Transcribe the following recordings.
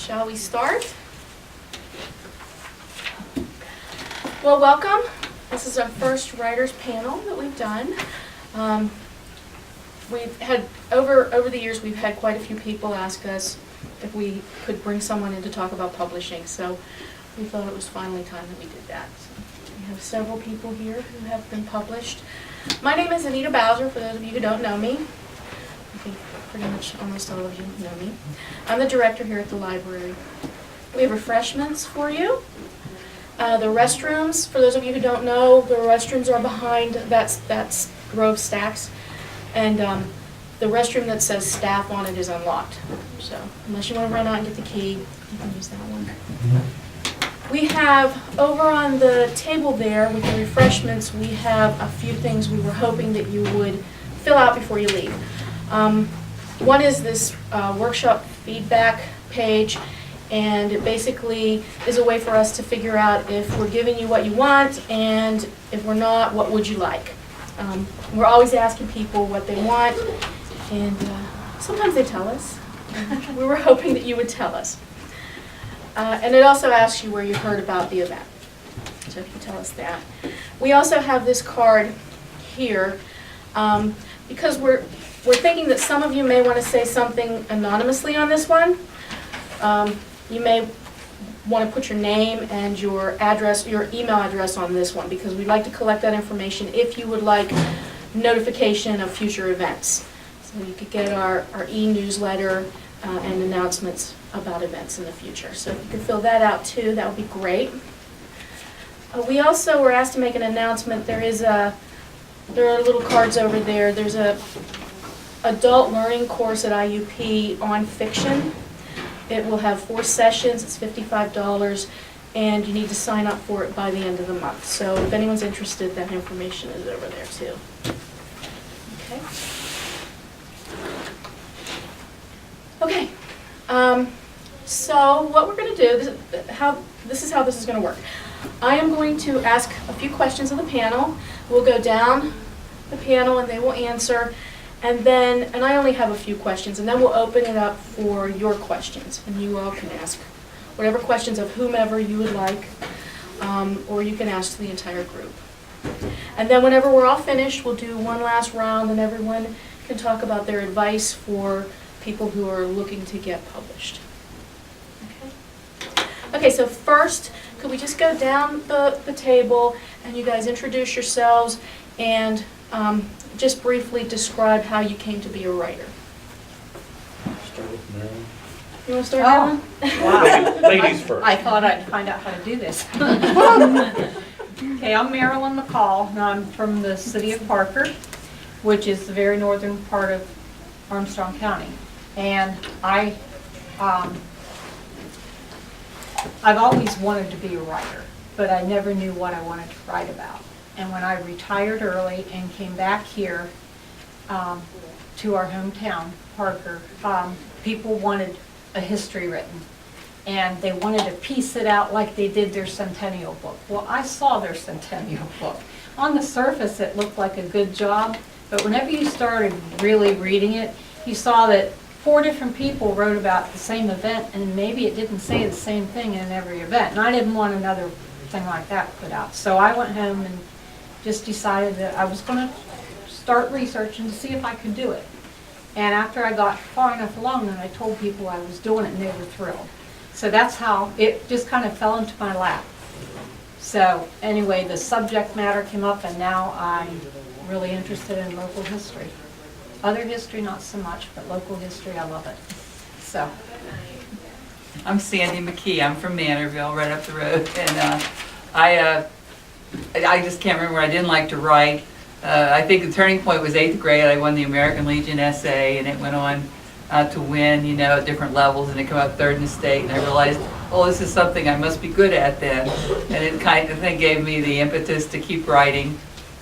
Shall we start? Well, welcome. This is our first writers panel that we've done. We've had, over the years, we've had quite a few people ask us if we could bring someone in to talk about publishing, so we thought it was finally time that we did that. So we have several people here who have been published. My name is Anita Bowser, for those of you who don't know me. I think pretty much almost all of you know me. I'm the director here at the library. We have refreshments for you. The restrooms, for those of you who don't know, the restrooms are behind, that's row of stacks. And the restroom that says staff on it is unlocked. So unless you want to run out and get the key, you can use that one. We have, over on the table there with the refreshments, we have a few things we were hoping that you would fill out before you leave. One is this workshop feedback page, and it basically is a way for us to figure out if we're giving you what you want, and if we're not, what would you like. We're always asking people what they want, and sometimes they tell us. We were hoping that you would tell us. And it also asks you where you heard about the event, so if you tell us that. We also have this card here, because we're thinking that some of you may want to say something anonymously on this one. You may want to put your name and your address, your email address on this one, because we'd like to collect that information if you would like notification of future events. So you could get our e-newsletter and announcements about events in the future. So if you could fill that out too, that would be great. We also were asked to make an announcement. There are little cards over there. There's a adult learning course at IUP on fiction. It will have 4 sessions, it's $55, and you need to sign up for it by the end of the month. So if anyone's interested, that information is over there too. Okay. Okay. So what we're going to do, this is how this is going to work. I am going to ask a few questions of the panel. We'll go down the panel and they will answer. And I only have a few questions, and then we'll open it up for your questions, and you all can ask whatever questions of whomever you would like, or you can ask the entire group. And then whenever we're all finished, we'll do one last round, and everyone can talk about their advice for people who are looking to get published. Okay, so first, could we just go down the table, and you guys introduce yourselves, and just briefly describe how you came to be a writer. Start with Marilyn. You want to start, Marilyn? Wow. Ladies first. I thought I'd find out how to do this. Okay, I'm Marilyn McCall, and I'm from the city of Parker, which is the very northern part of Armstrong County. And I've always wanted to be a writer, but I never knew what I wanted to write about. And when I retired early and came back here to our hometown, Parker, people wanted a history written. And they wanted to piece it out like they did their centennial book. Well, I saw their centennial book. On the surface, it looked like a good job, but whenever you started really reading it, you saw that 4 different people wrote about the same event, and maybe it didn't say the same thing in every event. And I didn't want another thing like that put out. So I went home and just decided that I was going to start researching to see if I could do it. And after I got far enough along, then I told people I was doing it, and they were thrilled. So that's how it just kind of fell into my lap. So anyway, the subject matter came up, and now I'm really interested in local history. Other history, not so much, but local history, I love it. So. I'm Sandy McKee. I'm from Manorville, right up the road, and I just can't remember. I didn't like to write. I think the turning point was 8th grade. I won the American Legion essay, and it went on to win, at different levels, and it came out 3rd in the state. And I realized, oh, this is something I must be good at then. And it kind of gave me the impetus to keep writing.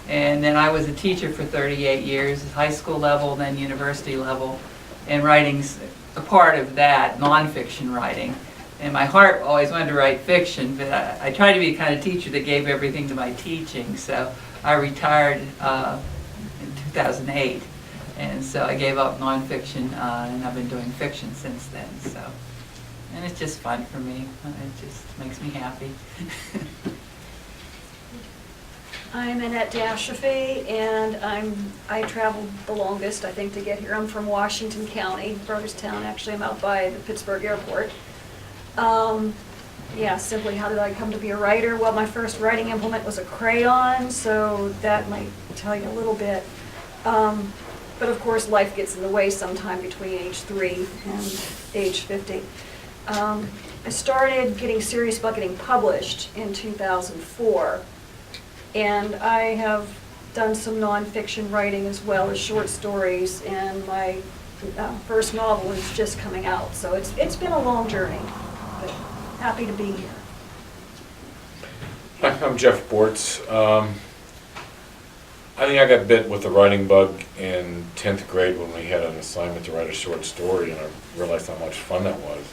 And then I was a teacher for 38 years, high school level, then university level, and writing's a part of that, nonfiction writing. And my heart always wanted to write fiction, but I tried to be the kind of teacher that gave everything to my teaching. So I retired in 2008. And so I gave up nonfiction, and I've been doing fiction since then. So and it's just fun for me. It just makes me happy. I'm Annette Dashafi, and I traveled the longest, I think, to get here. I'm from Washington County, Burgestown. Actually, I'm out by the Pittsburgh Airport. Yeah, simply how did I come to be a writer? Well, my first writing implement was a crayon, so that might tell you a little bit. But of course, life gets in the way sometime between age 3 and age 50. I started getting serious about getting published in 2004. And I have done some nonfiction writing as well as short stories, and my first novel is just coming out. So it's been a long journey, but happy to be here. Hi, I'm Jeff Bortz. I think I got bit with the writing bug in 10th grade when we had an assignment to write a short story, and I realized how much fun that was.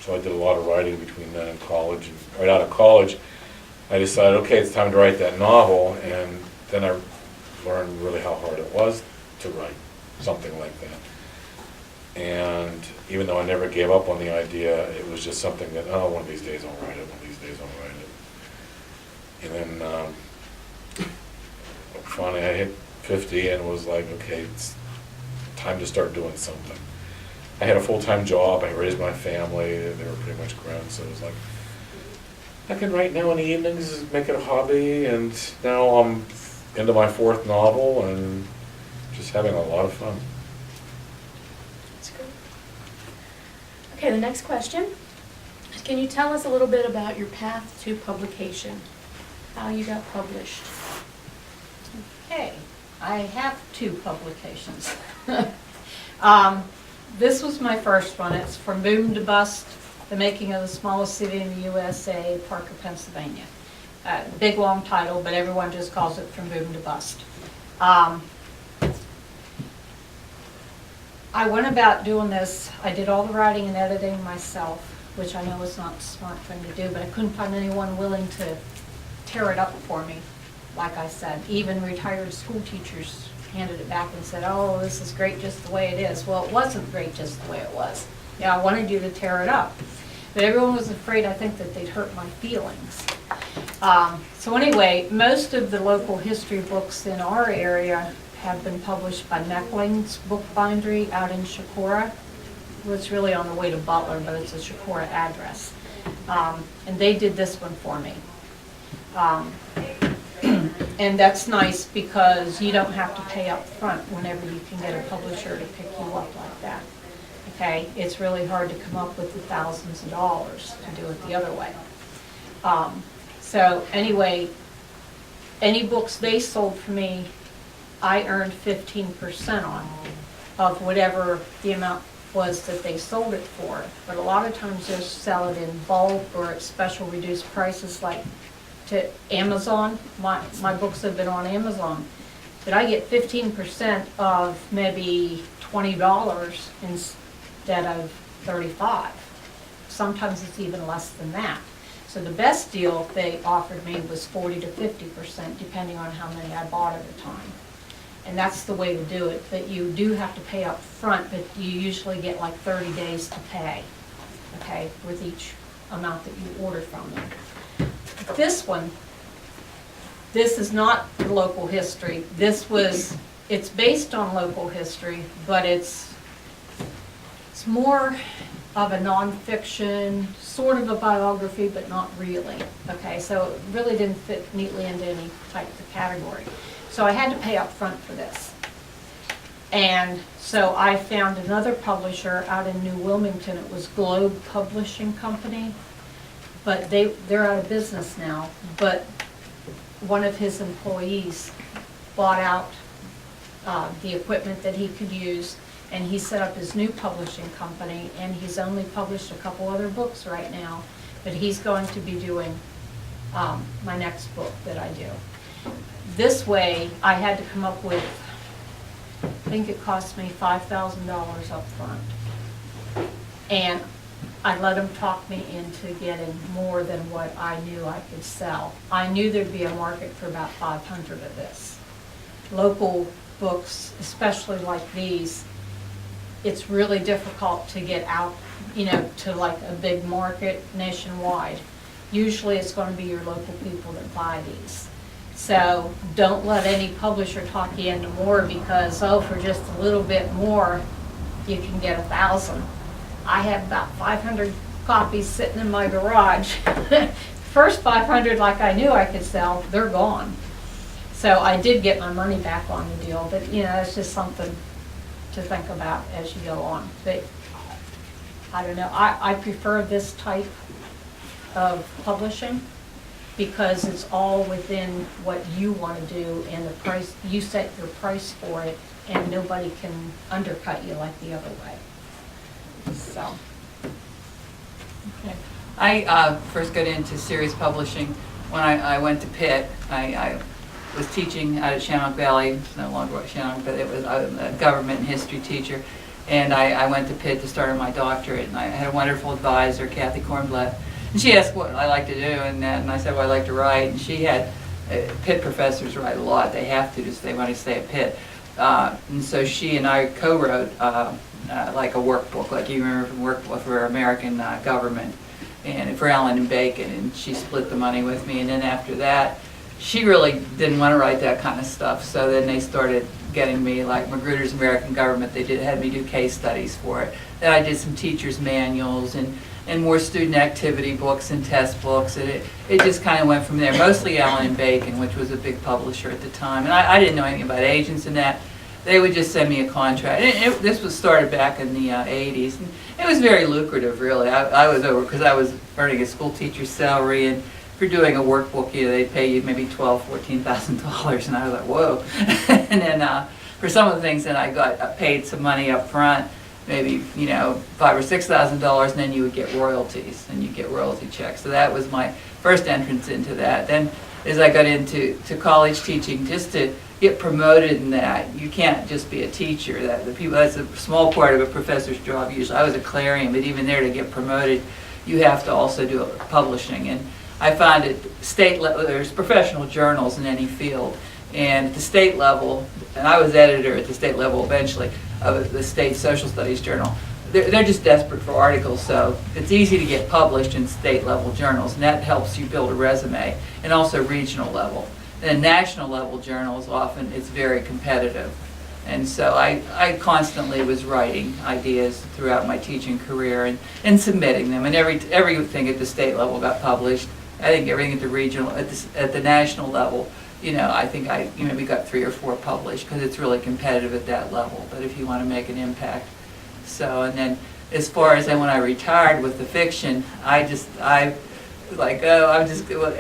So I did a lot of writing between then and college, and right out of college, I decided, okay, it's time to write that novel, and then I learned really how hard it was to write something like that. And even though I never gave up on the idea, it was just something that, oh, one of these days I'll write it, one of these days I'll write it. And then finally I hit 50 and was like, okay, it's time to start doing something. I had a full-time job, I raised my family, they were pretty much grown, so it was like, I can write now in the evenings, make it a hobby, and now I'm into my 4th novel and just having a lot of fun. That's good. Okay, the next question. Can you tell us a little bit about your path to publication? How you got published? Okay, I have 2 publications. This was my first one. It's From Boom to Bust, The Making of the Smallest City in the USA, Parker, Pennsylvania. Big, long title, but everyone just calls it From Boom to Bust. I went about doing this. I did all the writing and editing myself, which I know is not a smart thing to do, but I couldn't find anyone willing to tear it up for me. Like I said, even retired school teachers handed it back and said, oh, this is great just the way it is. Well, it wasn't great just the way it was. Yeah, I wanted you to tear it up. But everyone was afraid, I think, that they'd hurt my feelings. So anyway, most of the local history books in our area have been published by Meckling's Book Bindery out in Shakora. Well, it's really on the way to Butler, but it's a Shakora address. And they did this one for me. And that's nice because you don't have to pay up front whenever you can get a publisher to pick you up like that. Okay, it's really hard to come up with the thousands of dollars to do it the other way. So anyway, any books they sold for me, I earned 15% on of whatever the amount was that they sold it for. But a lot of times they'll sell it in bulk or at special reduced prices, like to Amazon. My books have been on Amazon. But I get 15% of maybe $20 instead of $35. Sometimes it's even less than that. So the best deal they offered me was 40 to 50%, depending on how many I bought at a time. And that's the way to do it. But you do have to pay up front, but you usually get like 30 days to pay, okay, with each amount that you order from them. This one, this is not local history. It's based on local history, but it's more of a nonfiction, sort of a biography, but not really. Okay, so it really didn't fit neatly into any type of category. So I had to pay up front for this. And so I found another publisher out in New Wilmington. It was Globe Publishing Company. But they're out of business now. But one of his employees bought out the equipment that he could use, and he set up his new publishing company, and he's only published a couple other books right now, but he's going to be doing my next book that I do. This way, I had to come up with, I think it cost me $5,000 up front. And I let him talk me into getting more than what I knew I could sell. I knew there'd be a market for about 500 of this. Local books, especially like these, it's really difficult to get out to like a big market nationwide, usually it's gonna be your local people that buy these. So don't let any publisher talk you into more because, oh, for just a little bit more, you can get 1,000. I have about 500 copies sitting in my garage. First 500, like I knew I could sell, they're gone. So I did get my money back on the deal, but it's just something to think about as you go on. But I don't know, I prefer this type of publishing because it's all within what you want to do and the price, you set your price for it and nobody can undercut you like the other way. So. Okay. I first got into serious publishing when I went to Pitt. I was teaching out at Shamrock Valley, it's no longer at Shamrock, but I was a government and history teacher. And I went to Pitt to start on my doctorate, and I had a wonderful advisor, Kathy Kornblatt. And she asked what I like to do, and I said, well, I like to write. And she had, Pitt professors write a lot, they have to just they want to stay at Pitt. And so she and I co-wrote like a workbook, like you remember from workbook for American government, and for Allen and Bacon, and she split the money with me. And then after that, she really didn't want to write that kind of stuff, so then they started getting me, like Magruder's American Government, they had me do case studies for it. Then I did some teacher's manuals and more student activity books and test books, and it just kind of went from there. Mostly Allen and Bacon, which was a big publisher at the time, and I didn't know anything about agents and that. They would just send me a contract. This was started back in the 80s, and it was very lucrative, really. I was over, because I was earning a school teacher's salary, and for doing a workbook, they'd pay you maybe $12,000, $14,000, and I was like, whoa. And then for some of the things, then I got paid some money up front, maybe $5,000 or $6,000, and then you would get royalties, and you get royalty checks. So that was my first entrance into that. Then as I got into college teaching, just to get promoted in that, you can't just be a teacher. That's a small part of a professor's job usually. I was a clarion, but even there to get promoted, you have to also do publishing. And I found at state level, there's professional journals in any field, and at the state level, and I was editor at the state level eventually of the state social studies journal, they're just desperate for articles, so it's easy to get published in state level journals, and that helps you build a resume, and also regional level. And national level journals, often it's very competitive. And so I constantly was writing ideas throughout my teaching career and submitting them, and everything at the state level got published. I think everything at the regional, at the national level, I think we got 3 or 4 published because it's really competitive at that level. But if you want to make an impact, so and then as far as when I retired with the fiction,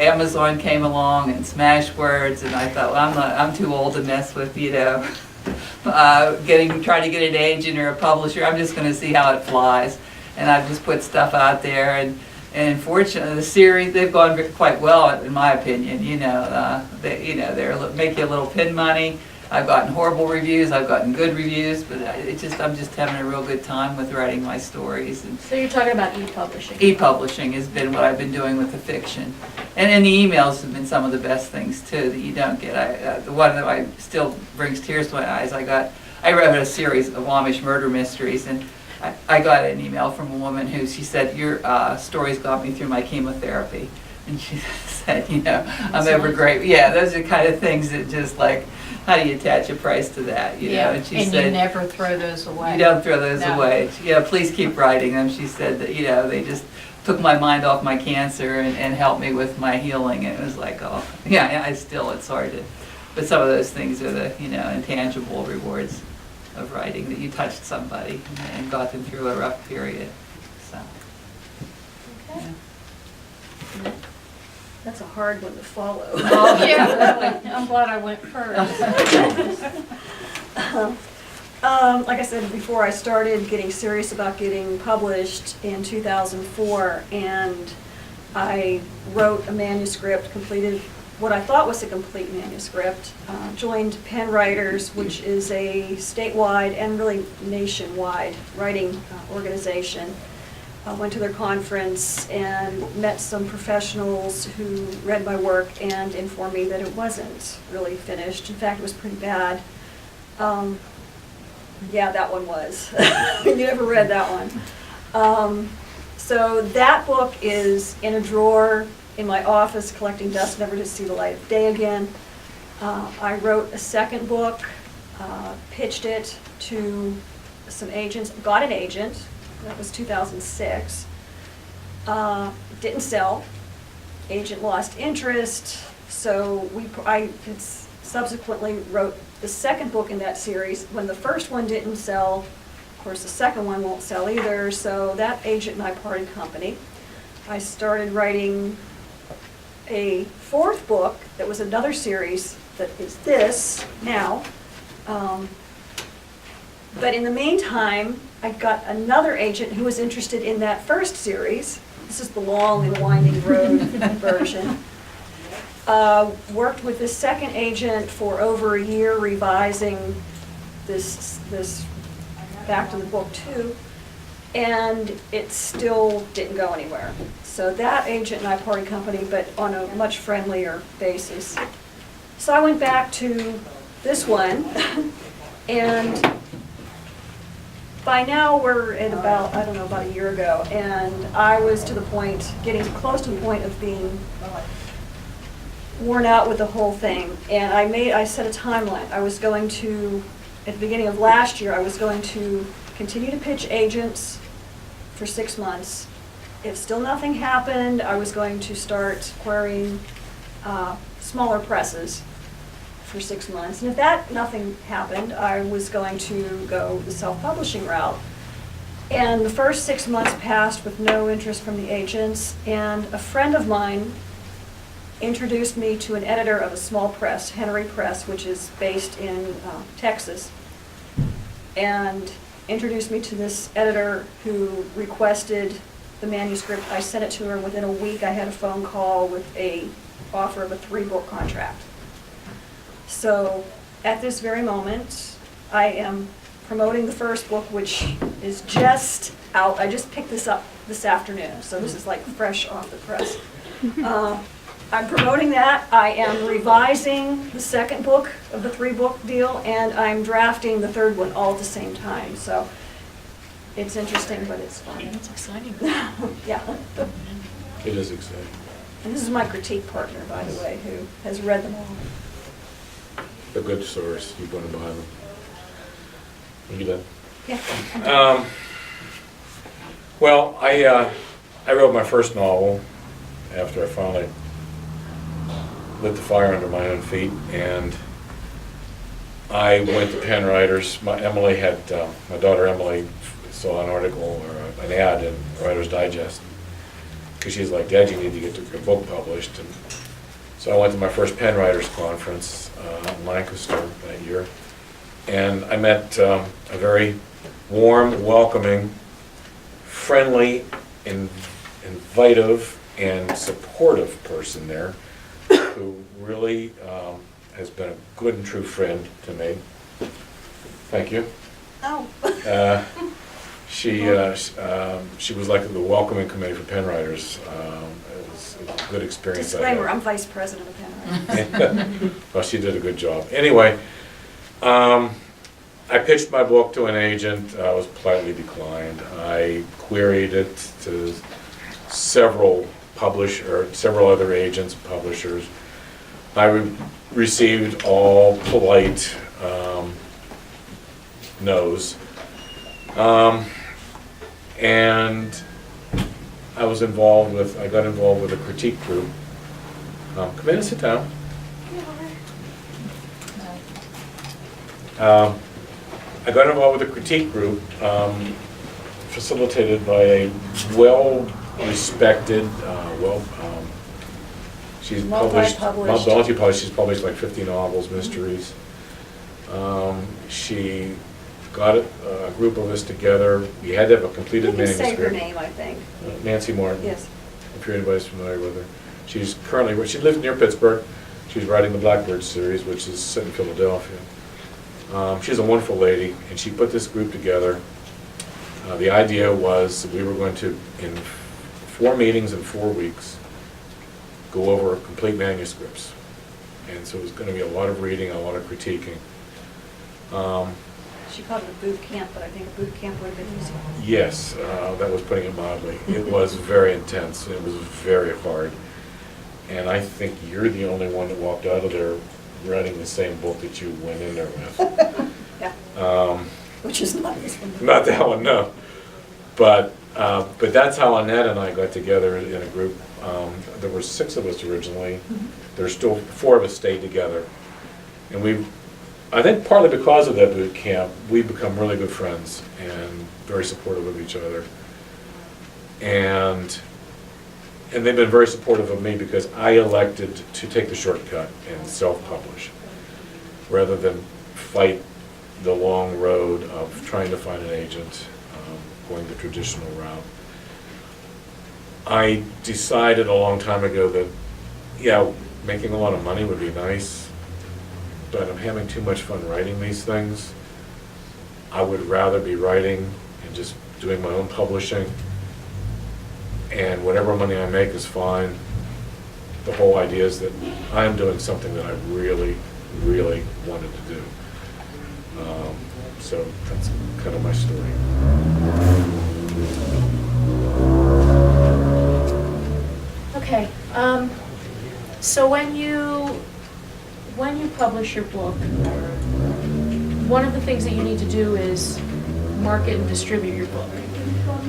Amazon came along and Smashwords, and I thought, well, I'm too old to mess with trying to get an agent or a publisher. I'm just going to see how it flies, and I've just put stuff out there and fortunately, the series, they've gone quite well, in my opinion. They make you a little pin money. I've gotten horrible reviews, I've gotten good reviews, but I'm just having a real good time with writing my stories. And So you're talking about e-publishing? e-publishing has been what I've been doing with the fiction. And the emails have been some of the best things, too, that you don't get. The one that still brings tears to my eyes, I wrote a series of Amish murder mysteries, and I got an email from a woman she said, your stories got me through my chemotherapy. And she said, I'm ever great. Yeah, those are kind of things that just like, how do you attach a price to that? And she said, you never throw those away. You don't throw those No. away. Please keep writing them. She said that, they just took my mind off my cancer and helped me with my healing. And it was like, oh, yeah, it's hard to, but some of those things are the, intangible rewards of writing, that you touched somebody and got them through a rough period. So. Okay. Yeah. That's a hard one to follow. Oh, yeah, really. I'm glad I went first. Like I said before, I started getting serious about getting published in 2004, and I wrote a manuscript, completed what I thought was a complete manuscript, joined Penn Writers, which is a statewide and really nationwide writing organization. Went to their conference and met some professionals who read my work and informed me that it wasn't really finished. In fact, it was pretty bad. Yeah, that one was. You never read that one. So that book is in a drawer in my office collecting dust, never to see the light of day again. I wrote a second book, pitched it to some agents, got an agent, that was 2006. Didn't sell, agent lost interest, so I subsequently wrote the second book in that series. When the first one didn't sell, of course, the second one won't sell either, so that agent and I parted company. I started writing a fourth book that was another series that is this now. But in the meantime, I got another agent who was interested in that first series. This is the long and winding road version. Worked with the second agent for over a year revising this back to the book 2, and it still didn't go anywhere. So that agent and I parted company, but on a much friendlier basis. So I went back to this one, and by now we're at about, I don't know, about a year ago, and I was to the point, getting close to the point of being worn out with the whole thing. And I set a timeline. I was going to, at the beginning of last year, I was going to continue to pitch agents for 6 months. If still nothing happened, I was going to start querying smaller presses for 6 months. And if that nothing happened, I was going to go the self-publishing route. And the first 6 months passed with no interest from the agents, and a friend of mine introduced me to an editor of a small press, Henry Press, which is based in Texas, and introduced me to this editor who requested the manuscript. I sent it to her. Within a week, I had a phone call with a offer of a 3-book contract. So at this very moment, I am promoting the first book, which is just out. I just picked this up this afternoon, so this is like fresh off the press. I'm promoting that. I am revising the second book of the 3-book deal, and I'm drafting the third one all at the same time. So it's interesting, but it's fun. It's exciting. Yeah. It is exciting. And this is my critique partner, by the way, who has read them all. A good source, you're going to buy them. You done? Yeah. Well, I wrote my first novel after I finally lit the fire under my own feet, and I went to Penn Writers. Emily had, my daughter Emily saw an article or an ad in Writer's Digest, because she's like, Dad, you need to get your book published. And so I went to my first Penn Writers conference in Lancaster that year, and I met a very warm, welcoming, friendly, invitive, and supportive person there, who really has been a good and true friend to me. Thank you. Oh. She was like the welcoming committee for Penn Writers. It was a good experience. Disclaimer, I'm vice president of Penn Writers. Well, she did a good job. Anyway, I pitched my book to an agent. I was politely declined. I queried it to several other agents, publishers. I received all polite no's. And I got involved with a critique group. Come in and sit down. I got involved with a critique group facilitated by a well-respected, she's Multi-published. She's published like 50 novels, mysteries. She got a group of us together. We had to have a completed You can say her manuscript. name, I think. Nancy Martin. Yes. If anybody's familiar with her. She lives near Pittsburgh. She's writing the Blackbird series, which is set in Philadelphia. She's a wonderful lady, and she put this group together. The idea was that we were going to, in 4 meetings in 4 weeks, go over complete manuscripts. And so it was going to be a lot of reading, a lot of critiquing. she called it a boot camp, but I think a boot camp would have been easier. Yes, that was putting it mildly. It was very intense, it was very hard. And I think you're the only one that walked out of there writing the same book that you went in there with. Yeah, which is not this one. Not that one, no. But that's how Annette and I got together in a group. There were 6 of us originally. There's still 4 of us stayed together. And I think partly because of that boot camp, we've become really good friends and very supportive of each other. And they've been very supportive of me because I elected to take the shortcut and self-publish rather than fight the long road of trying to find an agent, going the traditional route. I decided a long time ago that, yeah, making a lot of money would be nice, but I'm having too much fun writing these things. I would rather be writing and just doing my own publishing, and whatever money I make is fine. The whole idea is that I am doing something that I really, really wanted to do. So that's kind of my story. Okay, so when you publish your book, one of the things that you need to do is market and distribute your book.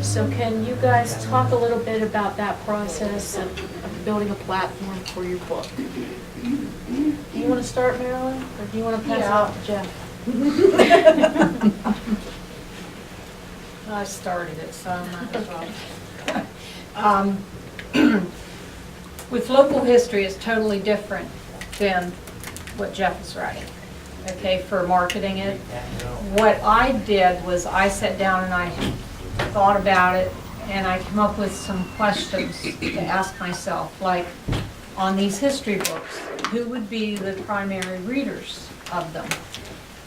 So can you guys talk a little bit about that process of building a platform for your book? Do you want to start, Marilyn, or do you want to pass it off to Jeff? I started it, so I might as well. With local history, it's totally different than what Jeff is writing, okay, for marketing it. What I did was I sat down and I thought about it, and I came up with some questions to ask myself, like on these history books, who would be the primary readers of them?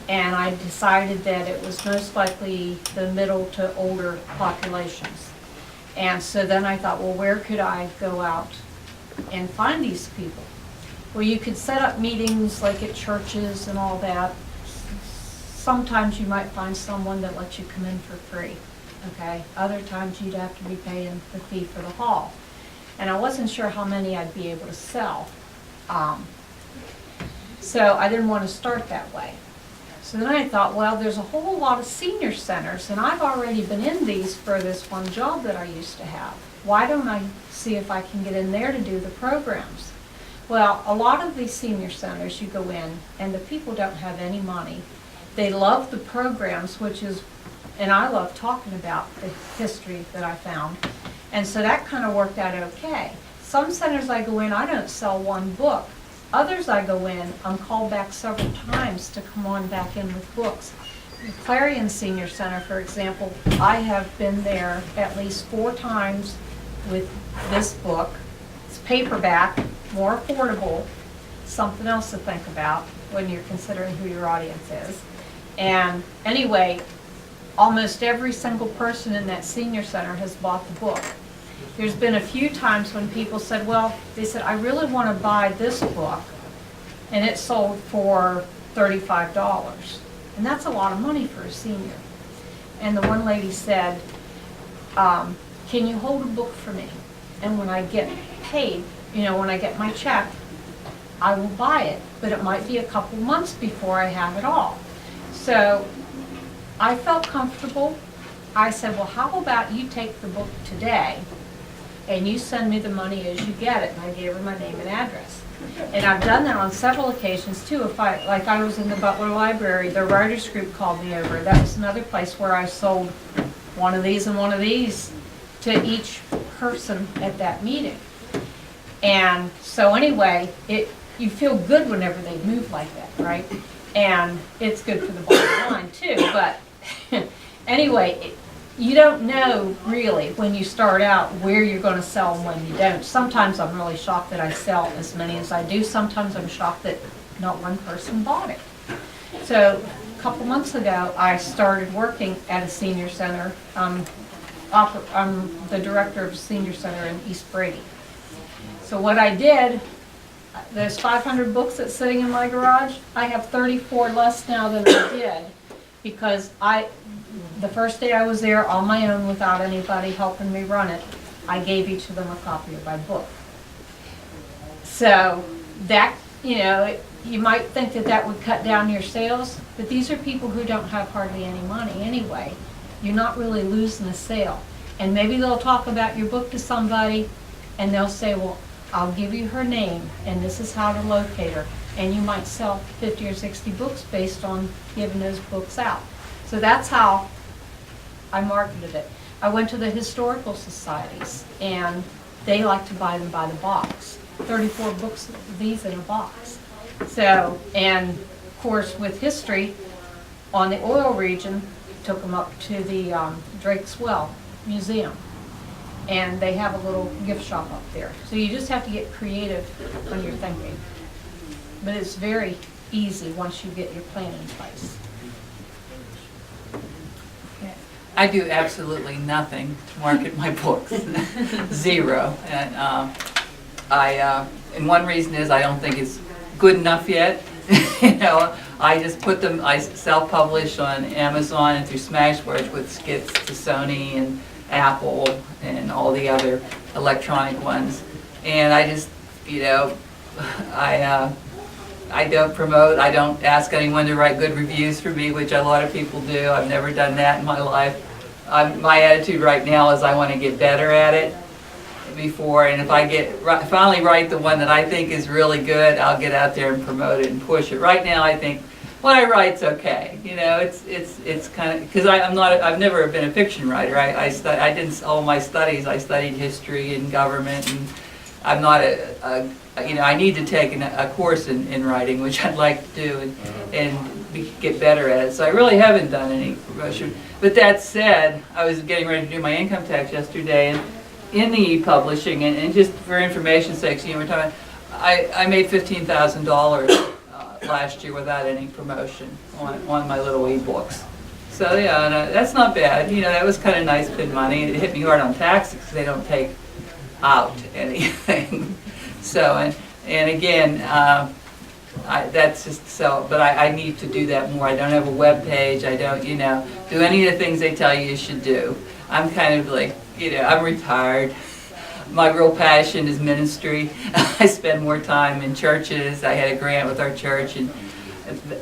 And I decided that it was most likely the middle to older populations. And so then I thought, well, where could I go out and find these people? Well, you could set up meetings like at churches and all that. Sometimes you might find someone that lets you come in for free, okay? Other times you'd have to be paying the fee for the hall. And I wasn't sure how many I'd be able to sell. So I didn't want to start that way. So then I thought, well, there's a whole lot of senior centers, and I've already been in these for this one job that I used to have. Why don't I see if I can get in there to do the programs? Well, a lot of these senior centers, you go in, and the people don't have any money. They love the programs, which is, and I love talking about the history that I found. And so that kind of worked out okay. Some centers I go in, I don't sell one book. Others I go in, I'm called back several times to come on back in with books. The Clarion Senior Center, for example, I have been there at least 4 times with this book. It's paperback, more affordable, something else to think about when you're considering who your audience is. And anyway, almost every single person in that senior center has bought the book. There's been a few times when people said, well, they said, I really want to buy this book, and it sold for $35. And that's a lot of money for a senior. And the one lady said, can you hold a book for me? And when I get paid, when I get my check, I will buy it, but it might be a couple months before I have it all. So I felt comfortable. I said, well, how about you take the book today and you send me the money as you get it? And I gave her my name and address. And I've done that on several occasions too. Like I was in the Butler Library, the writers group called me over. That was another place where I sold one of these and one of these to each person at that meeting. And so anyway, you feel good whenever they move like that, right? And it's good for the bottom line too. But anyway, you don't know really when you start out where you're going to sell and when you don't. Sometimes I'm really shocked that I sell as many as I do. Sometimes I'm shocked that not one person bought it. So a couple months ago, I started working at a senior center. I'm the director of a senior center in East Brady. So what I did, there's 500 books that's sitting in my garage. I have 34 less now than I did. because the first day I was there on my own without anybody helping me run it, I gave each of them a copy of my book. So that, you might think that that would cut down your sales, but these are people who don't have hardly any money anyway. You're not really losing a sale. And maybe they'll talk about your book to somebody and they'll say, well, I'll give you her name and this is how to locate her. And you might sell 50 or 60 books based on giving those books out. So that's how I marketed it. I went to the historical societies and they like to buy them by the box. 34 books of these in a box. So, and of course with history, on the oil region, took them up to the Drake's Well Museum. And they have a little gift shop up there. So you just have to get creative when you're thinking. But it's very easy once you get your plan in place. I do absolutely nothing to market my books, zero. And and one reason is I don't think it's good enough yet. I just put them, I self-publish on Amazon and through Smashwords with skits to Sony and Apple and all the other electronic ones. And I just, I don't promote, I don't ask anyone to write good reviews for me, which a lot of people do. I've never done that in my life. My attitude right now is I want to get better at it before, and if I finally write the one that I think is really good, I'll get out there and promote it and push it. Right now I think what I write's okay. It's kind of, because I've never been a fiction writer. I did all my studies. I studied history and government, and I'm not I need to take a course in writing, which I'd like to do and get better at it. So I really haven't done any promotion. But that said, I was getting ready to do my income tax yesterday, and in the e-publishing, and just for information's sake, we're talking, I made $15,000 last year without any promotion on my little e-books. So yeah, that's not bad. That was kind of nice, good money. It hit me hard on taxes because they don't take out anything. So, and again, that's just so, but I need to do that more. I don't have a web page. I don't, do any of the things they tell you should do. I'm kind of like, I'm retired. My real passion is ministry. I spend more time in churches. I had a grant with our church, and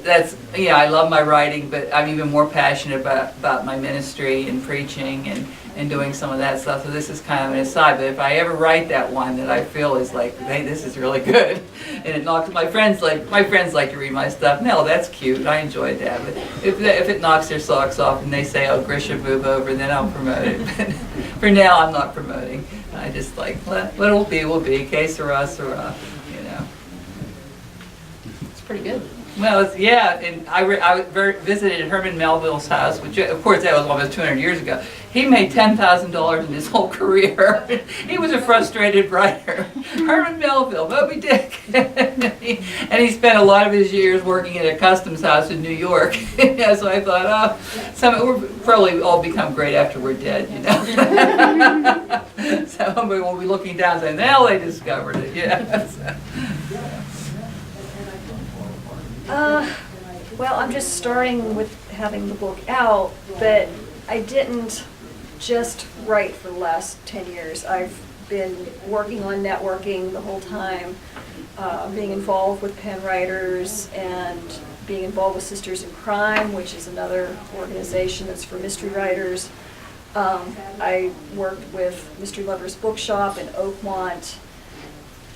that's, I love my writing, but I'm even more passionate about my ministry and preaching and doing some of that stuff. So this is kind of an aside, but if I ever write that one that I feel is like, hey, this is really good, and it knocks, my friends like to read my stuff. No, that's cute. I enjoyed that. But if it knocks their socks off and they say, oh, Grisha, move over, then I'll promote it. But for now, I'm not promoting. I just like, what will be, que sera, sera, It's pretty good. Well, and I visited Herman Melville's house, which of course that was almost 200 years ago. He made $10,000 in his whole career. He was a frustrated writer. Herman Melville, Moby Dick. And he spent a lot of his years working at a customs house in New York. So I thought, we'll probably all become great after we're dead, So somebody will be looking down saying, well, they discovered it. Well, I'm just starting with having the book out, but I didn't just write for the last 10 years. I've been working on networking the whole time, being involved with pen writers and being involved with Sisters in Crime, which is another organization that's for mystery writers. I worked with Mystery Lovers Bookshop in Oakmont,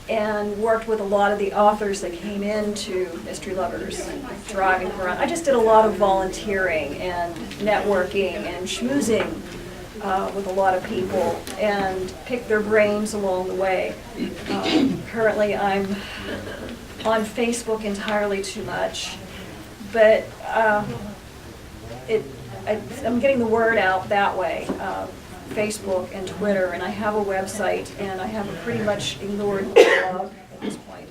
and worked with a lot of the authors that came into Mystery Lovers, driving around. I just did a lot of volunteering and networking and schmoozing with a lot of people and picked their brains along the way. Currently I'm on Facebook entirely too much, but I'm getting the word out that way. Facebook and Twitter, and I have a website, and I have a pretty much ignored blog at this point.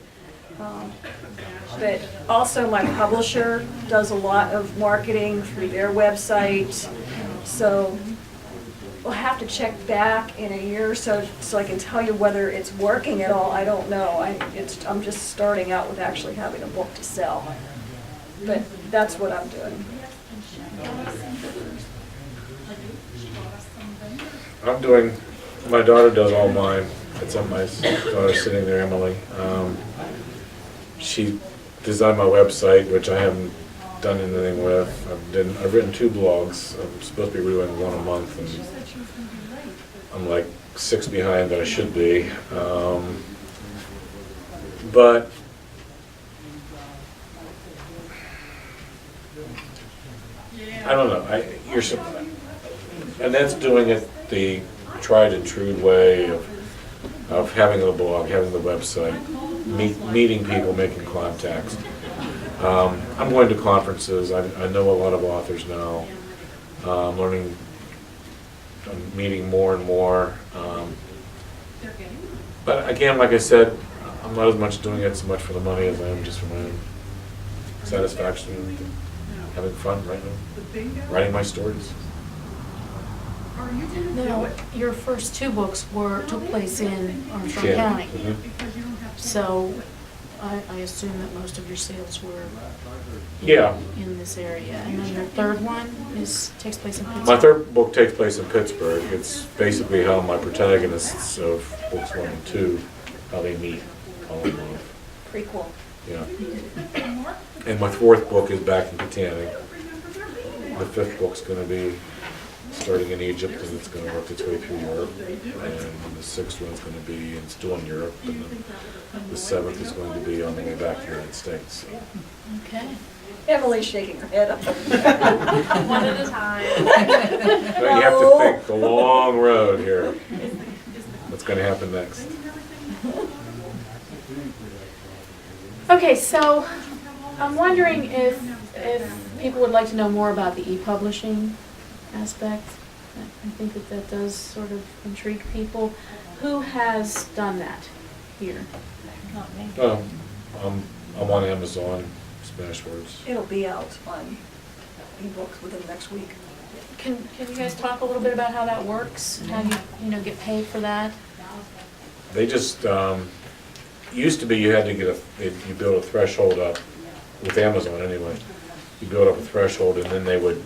But also my publisher does a lot of marketing through their website, so we'll have to check back in a year or so I can tell you whether it's working at all. I don't know. I'm just starting out with actually having a book to sell. But that's what I'm doing. I'm doing, my daughter does all mine. It's on my daughter sitting there, Emily. She designed my website, which I haven't done anything with. I've written 2 blogs. I'm supposed to be doing 1 a month, and I'm like 6 behind that I should be. But I don't know. And that's doing it the tried and true way of having the blog, having the website, meeting people, making contacts. I'm going to conferences. I know a lot of authors now. Learning, I'm meeting more and more. But again, like I said, I'm not as much doing it so much for the money as I am just for my own satisfaction and having fun writing my stories. Now, your first 2 books took place in Armstrong Yeah. County. Mhm. So I assume that most of your sales were Yeah. in this area. And then your third one takes place in Pittsburgh? My third book takes place in Pittsburgh. It's basically how my protagonists of books 1 and 2, how they meet, fall in love. Prequel. Yeah. And my 4th book is back in Katanning. The 5th book's going to be starting in Egypt, and it's going to work its way through Europe. And the 6th one's going to be still in Europe, and then the 7th is going to be on the way back to the United States. Okay. Emily's shaking her head up. One at a time. But you have to think the long road here. What's going to happen next? Okay, so I'm wondering if people would like to know more about the e-publishing aspect. I think that does sort of intrigue people. Who has done that here? Not me. I'm on Amazon, Smashwords. It'll be out on ebooks within the next week. Can you guys talk a little bit about how that works? How you get paid for that? They just, used to be you had to you build a threshold up, with Amazon anyway. You build up a threshold and then they would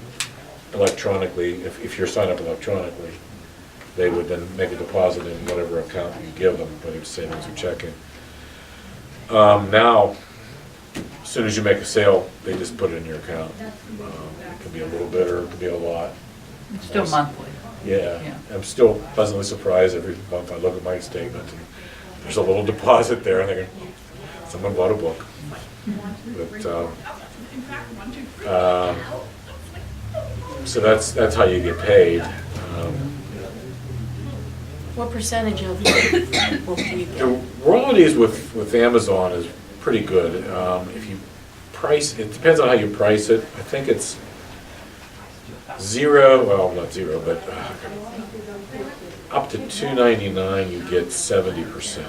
electronically, if you're signed up electronically, they would then make a deposit in whatever account you give them, whether it's savings or checking. Now, as soon as you make a sale, they just put it in your account. It could be a little bit or it could be a lot. It's still monthly. Yeah, Yeah. I'm still pleasantly surprised every month I look at my statement and there's a little deposit there and thinking, someone bought a book. But, so that's how you get paid. What percentage of the book do you The get? royalties with Amazon is pretty good. If you price, it depends on how you price it. I think it's 0, well, not 0, but up to $2.99 you get 70%.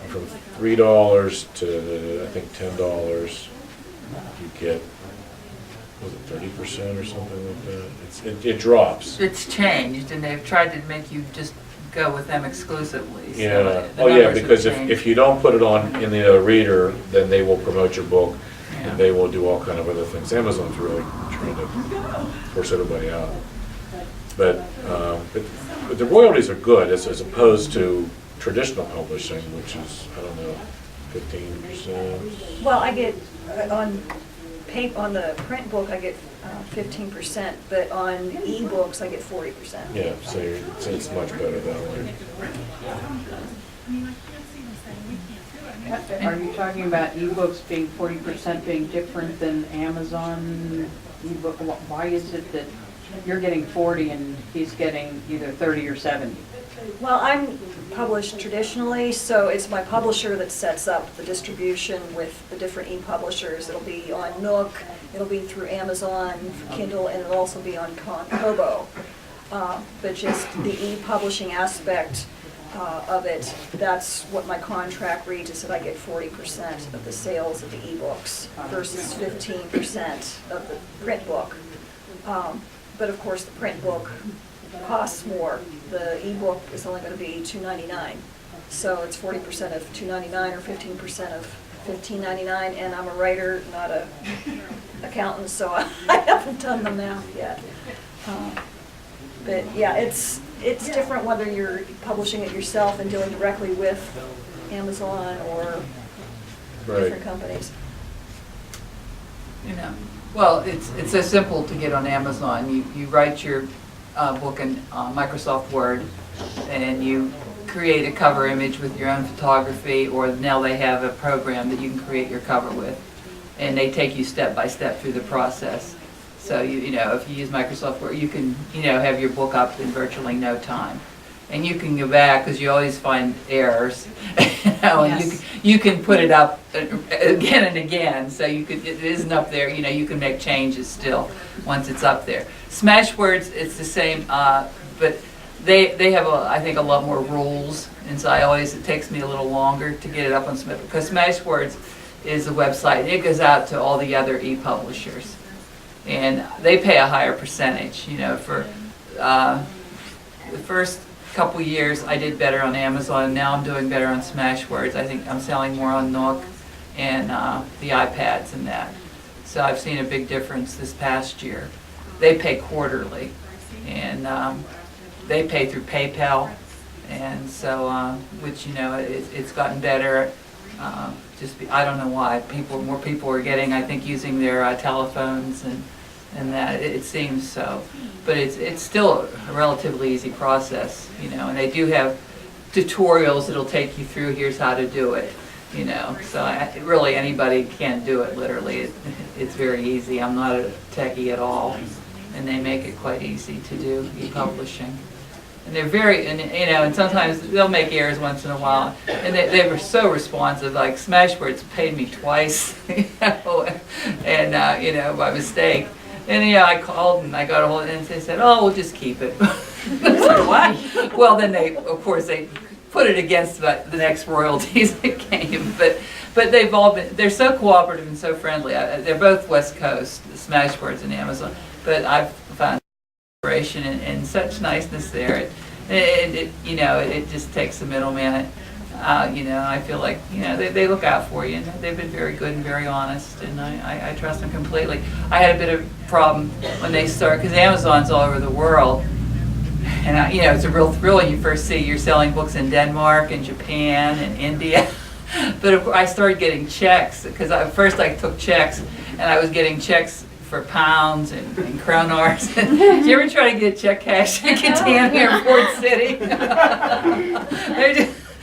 From $3 to I think $10 you get, was it 30% or something like that? It drops. It's changed, and they've tried to make you just go with them exclusively. so Yeah, the oh yeah, numbers have because changed. if you don't put it on in the reader, then they will promote your book, Yeah. and they will do all kind of other things. Amazon's really trying to force everybody out. But the royalties are good as opposed to traditional publishing, which is, I don't know, 15%. Well, I get, on the print book, I get 15%, but on ebooks, I get 40%. Yeah, so it's much better that way. Are you talking about ebooks being 40% being different than Amazon ebook? Why is it that you're getting 40 and he's getting either 30 or 70? Well, I'm published traditionally, so it's my publisher that sets up the distribution with the different e-publishers. It'll be on Nook, it'll be through Amazon, Kindle, and it'll also be on Kobo. But just the e-publishing aspect of it, that's what my contract reads, is that I get 40% of the sales of the ebooks versus 15% of the print book. But of course, the print book costs more. The ebook is only going to be $2.99. So it's 40% of $2.99 or 15% of $15.99, and I'm a writer, not a accountant, so I haven't done the math yet. But yeah, it's different whether you're publishing it yourself and dealing directly with Amazon or different companies. You know, well, it's so simple to get on Amazon. You write your book in Microsoft Word, and you create a cover image with your own photography, or now they have a program that you can create your cover with, and they take you step by step through the process. So you know, if you use Microsoft Word, you can have your book up in virtually no time. And you can go back, because you always find errors, and Yes. you can put it up again and again, so it isn't up there, you can make changes still once it's up there. Smashwords, it's the same, but they have, I think, a lot more rules, and so it takes me a little longer to get it up on Smash, because Smashwords is a website, it goes out to all the other e-publishers, and they pay a higher percentage, for the first couple years I did better on Amazon, and now I'm doing better on Smashwords. I think I'm selling more on Nook and the iPads and that. So I've seen a big difference this past year. They pay quarterly, and they pay through PayPal, and so which it's gotten better. I don't know why more people are getting, I think, using their telephones and that it seems so, but it's still a relatively easy process, and they do have tutorials that'll take you through, here's how to do it, so really anybody can do it, literally. It's very easy. I'm not a techie at all, and they make it quite easy to do e-publishing. And they're and sometimes they'll make errors once in a while, and they were so responsive. Like Smashwords paid me twice, and by mistake. And I called and I got a hold of it, and they said, "Oh, we'll just keep it." I said, "What?" Well, then they put it against the next royalties that came. But they're so cooperative and so friendly. They're both West Coast, Smashwords and Amazon. But I've found inspiration and such niceness there. It just takes the middleman. I feel like, they look out for you, and they've been very good and very honest, and I trust them completely. I had a bit of a problem when they started, because Amazon's all over the world, and it's a real thrill when you first see you're selling books in Denmark and Japan and India. But I started getting checks, because first I took checks, and I was getting checks for pounds and kroners. Did you ever try to get check cash at Catania or Port City?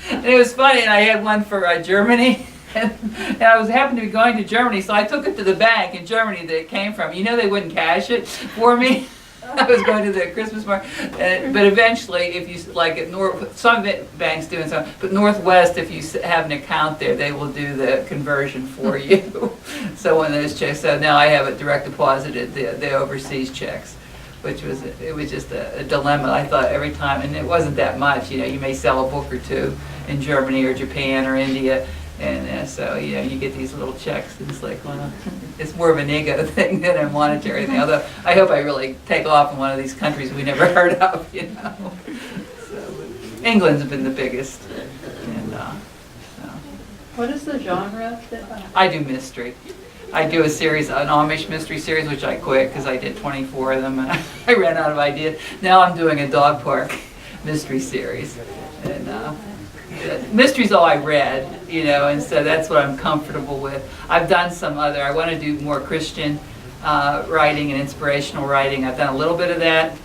And it was funny, and I had one for Germany, and I happened to be going to Germany, so I took it to the bank in Germany that it came from. They wouldn't cash it for me. I was going to the Christmas market, but eventually, if you some banks do, and some, but Northwest, if you have an account there, they will do the conversion for you. So when those checks, so now I have it direct deposited, the overseas checks, it was just a dilemma. I thought every time, and it wasn't that much. You may sell a book or two in Germany or Japan or India. And so, you get these little checks, and it's like, well, it's more of an ego thing than a monetary thing. Although, I hope I really take off in one of these countries we never heard of, So, England's been the biggest. And, so. What is the genre that? I do mystery. I do a series, an Amish mystery series, which I quit because I did 24 of them, and I ran out of ideas. Now I'm doing a dog park mystery series. And, mystery's all I read, and so that's what I'm comfortable with. I've done some other, I want to do more Christian writing and inspirational writing. I've done a little bit of that,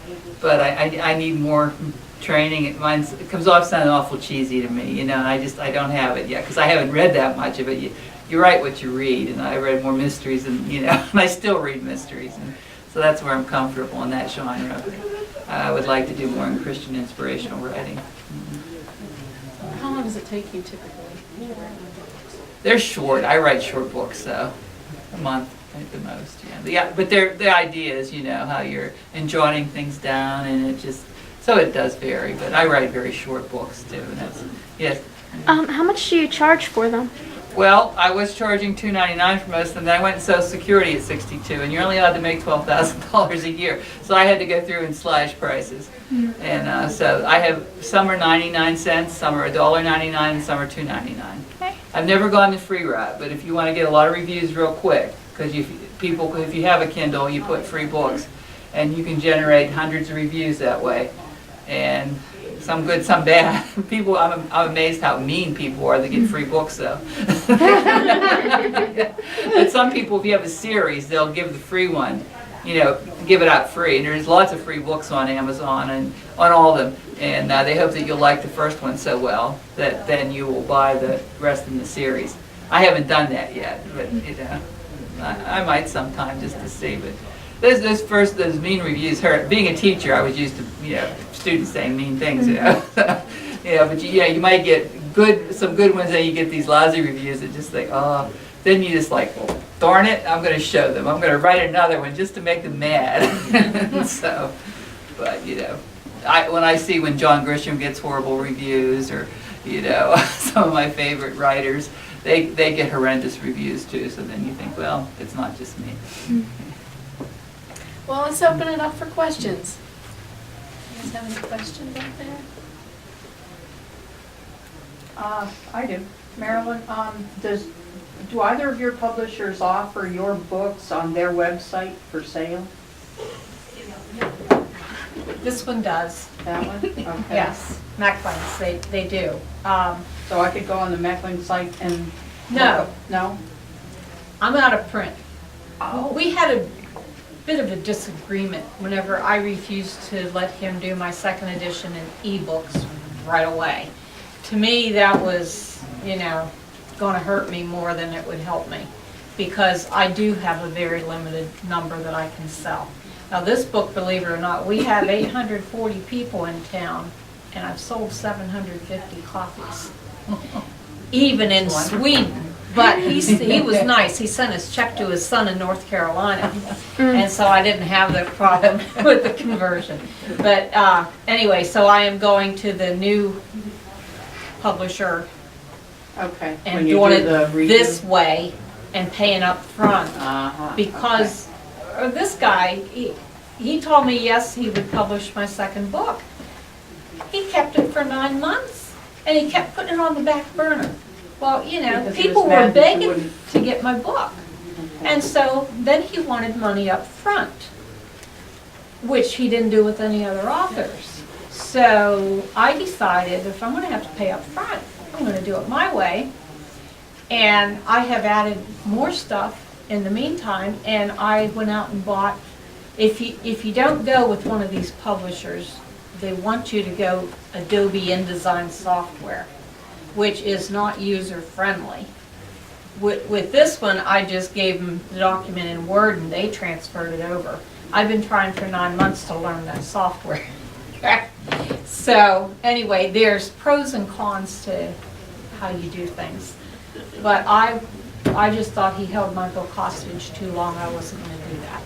but I need more training. It comes off sounding awful cheesy to me, and I don't have it yet, because I haven't read that much of it. You write what you read, and I read more mysteries, and and I still read mysteries, and so that's where I'm comfortable in that genre. I would like to do more in Christian inspirational writing. How long does it take you typically to write one book? They're short. I write short books, so a month at the most. Yeah. But the idea is, how you're jotting things down, and so it does vary. But I write very short books too, and that's yes. How much do you charge for them? Well, I was charging $2.99 for most of them, then I went in Social Security at $62, and you're only allowed to make $12,000 a year. So I had to go through and slash prices. And so I have, some are 99 cents, some are $1.99, and some are $2.99. Okay. I've never gone the free route, but if you want to get a lot of reviews real quick, because if you have a Kindle, you put free books, and you can generate hundreds of reviews that way. And some good, some bad. People, I'm amazed how mean people are that get free books though. But some people, if you have a series, they'll give the free one, give it out free. And there's lots of free books on Amazon and on all of them. And they hope that you'll like the first one so well that then you will buy the rest in the series. I haven't done that yet, but I might sometime just to see. But those mean reviews hurt. Being a teacher, I was used to students saying mean things. But you might get some good ones, and you get these lousy reviews that just think, oh. Then you just like, well, darn it, I'm going to show them. I'm going to write another one just to make them mad. So, but when I see when John Grisham gets horrible reviews, or some of my favorite writers, they get horrendous reviews too. So then you think, well, it's not just me. Well, let's open it up for questions. You guys have any questions out there? I do. Marilyn, do either of your publishers offer your books on their website for sale? This one does, That one? Okay. yes. Macklein's, they do. So I could go on the Meckling site and... No. No? I'm out of print. Oh. We had a bit of a disagreement whenever I refused to let him do my second edition in ebooks right away. To me, that was, going to hurt me more than it would help me, because I do have a very limited number that I can sell. Now this book, believe it or not, we have 840 people in town, and I've sold 750 copies, even in Sweden. But he was nice. He sent his check to his son in North Carolina, and so I didn't have the problem with the conversion. But anyway, so I am going to the new publisher Okay. When and you doing do the it redo? this way and paying up front. Uh-huh. Because this guy, he told me, yes, he would publish my second book. He kept it for 9 months, and he kept putting it on the back burner. Well, Because he people was were mad that you begging wouldn't- to get my book. And so then he wanted money up front, which he didn't do with any other authors. So I decided if I'm going to have to pay up front, I'm going to do it my way. And I have added more stuff in the meantime, and I went out and bought, if you don't go with one of these publishers, they want you to go Adobe InDesign software, which is not user-friendly. With this one, I just gave them the document in Word and they transferred it over. I've been trying for 9 months to learn that software. So anyway, there's pros and cons to how you do things. But I just thought he held my book hostage too long. I wasn't going to do that.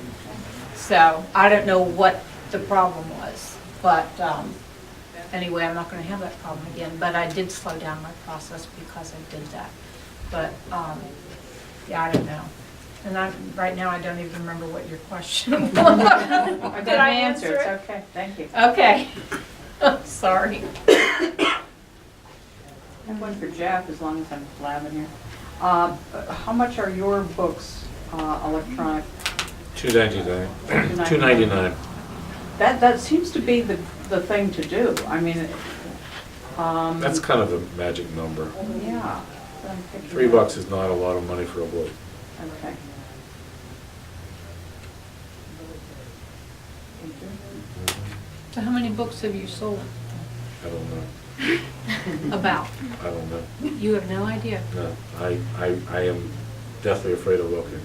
So I don't know what the problem was, but anyway, I'm not going to have that problem again. But I did slow down my process because I did that. But yeah, I don't know. And right now I don't even remember what your question was. I Did I answer answer it? it? Okay, thank you. Okay. Sorry. I have one for Jeff, as long as I'm blabbing here. How much are your books electronic? $2.99. $2.99. That seems to be the thing to do. I mean, That's kind of the magic number. yeah. I'm thinking $3 is not a lot of money for a book. Okay. Thank you. So how many books have you sold? I don't know. About? I don't know. You have no idea. No, I am deathly afraid of looking.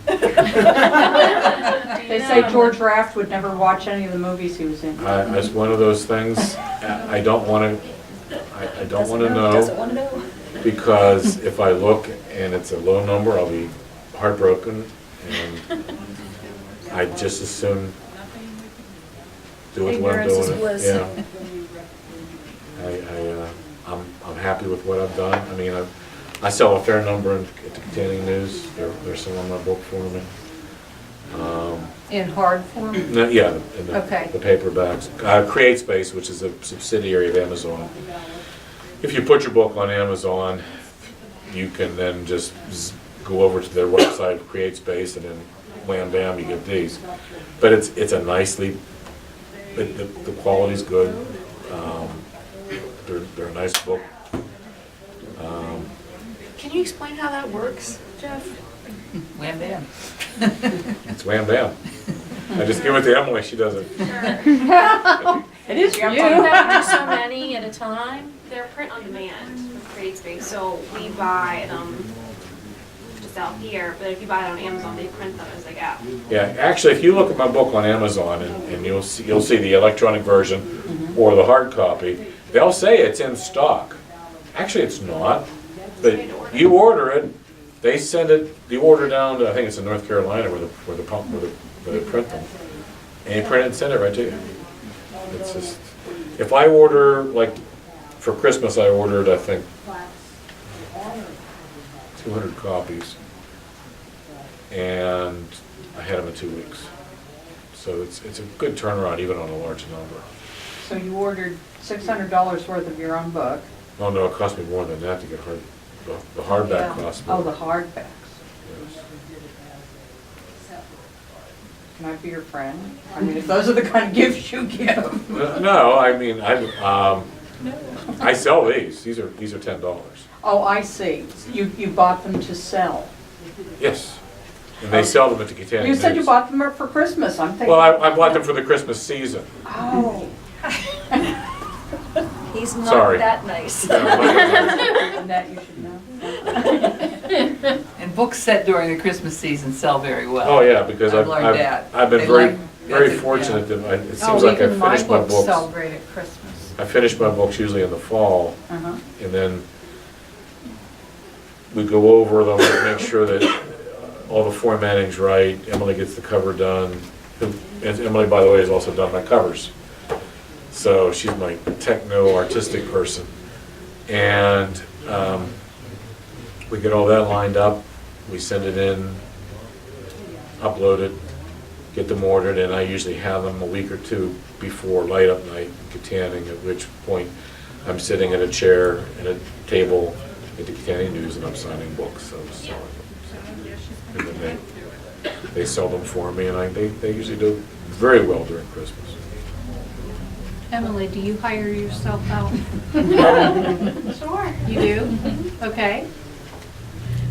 They say George Raft would never watch any of the movies he was in. It's one of those things, I don't want to, I don't want to Doesn't know, want to know. because if I look and it's a low number, I'll be heartbroken, and I'd just as soon do with what I'm Ignorance is doing. bliss. Yeah. I'm happy with what I've done. I mean, I sell a fair number at the Containing News. They're selling my book for me. In hard form? No, yeah, in Okay. the paperbacks. CreateSpace, which is a subsidiary of Amazon. If you put your book on Amazon, you can then just go over to their website, CreateSpace, and then wham bam, you get these. But it's a nicely, the quality's good. They're a nice book. Can you explain how that works, Jeff? Wham bam. It's wham bam. I just give it to Emily, she does it. It is for You you. have to do so many at a time? They're print on demand for CreateSpace, so we buy them just out here, but if you buy it on Amazon, they print them as they go. Yeah, actually, if you look at my book on Amazon, and you'll see the electronic version or the hard copy, they'll say it's in stock. Actually, it's not, but you order it, they send the order down to, I think it's in North Carolina where they print them. And you print it and send it right to you. It's just, if I order, like, for Christmas, I ordered, I think, 200 copies. And I had them in 2 weeks. So it's a good turnaround even on a large number. So you ordered $600 worth of your own book. Oh, no, it cost me more than that to get the hardback cost Oh, more. the hardbacks. Yes. Can I be your friend? I mean, if those are the kind of gifts you give. No, I mean, I sell these. These are $10. Oh, I see. You bought them to sell. Yes. And they sell them at the Containing You said you News. bought them for Christmas, I'm thinking. Well, I bought them for the Christmas season. Oh. He's Sorry. not that nice. That you should know. And books set during the Christmas season sell very well. Oh, yeah, because I've learned that. I've been They very, like- very that's a- fortunate that it seems Oh, like I even my finished my books sell books. great at Christmas. I finish my books usually in the fall, Uh-huh. and then we go over them and make sure that all the formatting's right. Emily gets the cover done. And Emily, by the way, has also done my covers. So she's my techno-artistic person. And we get all that lined up, we send it in, upload it, get them ordered, and I usually have them a week or two before light up night, Katanning, at which point I'm sitting at a chair and a table at the Katanning News and I'm signing books, so I'm selling them. And then they sell them for me, and they usually do very well during Christmas. Emily, do you hire yourself out? Sure. You do? Okay.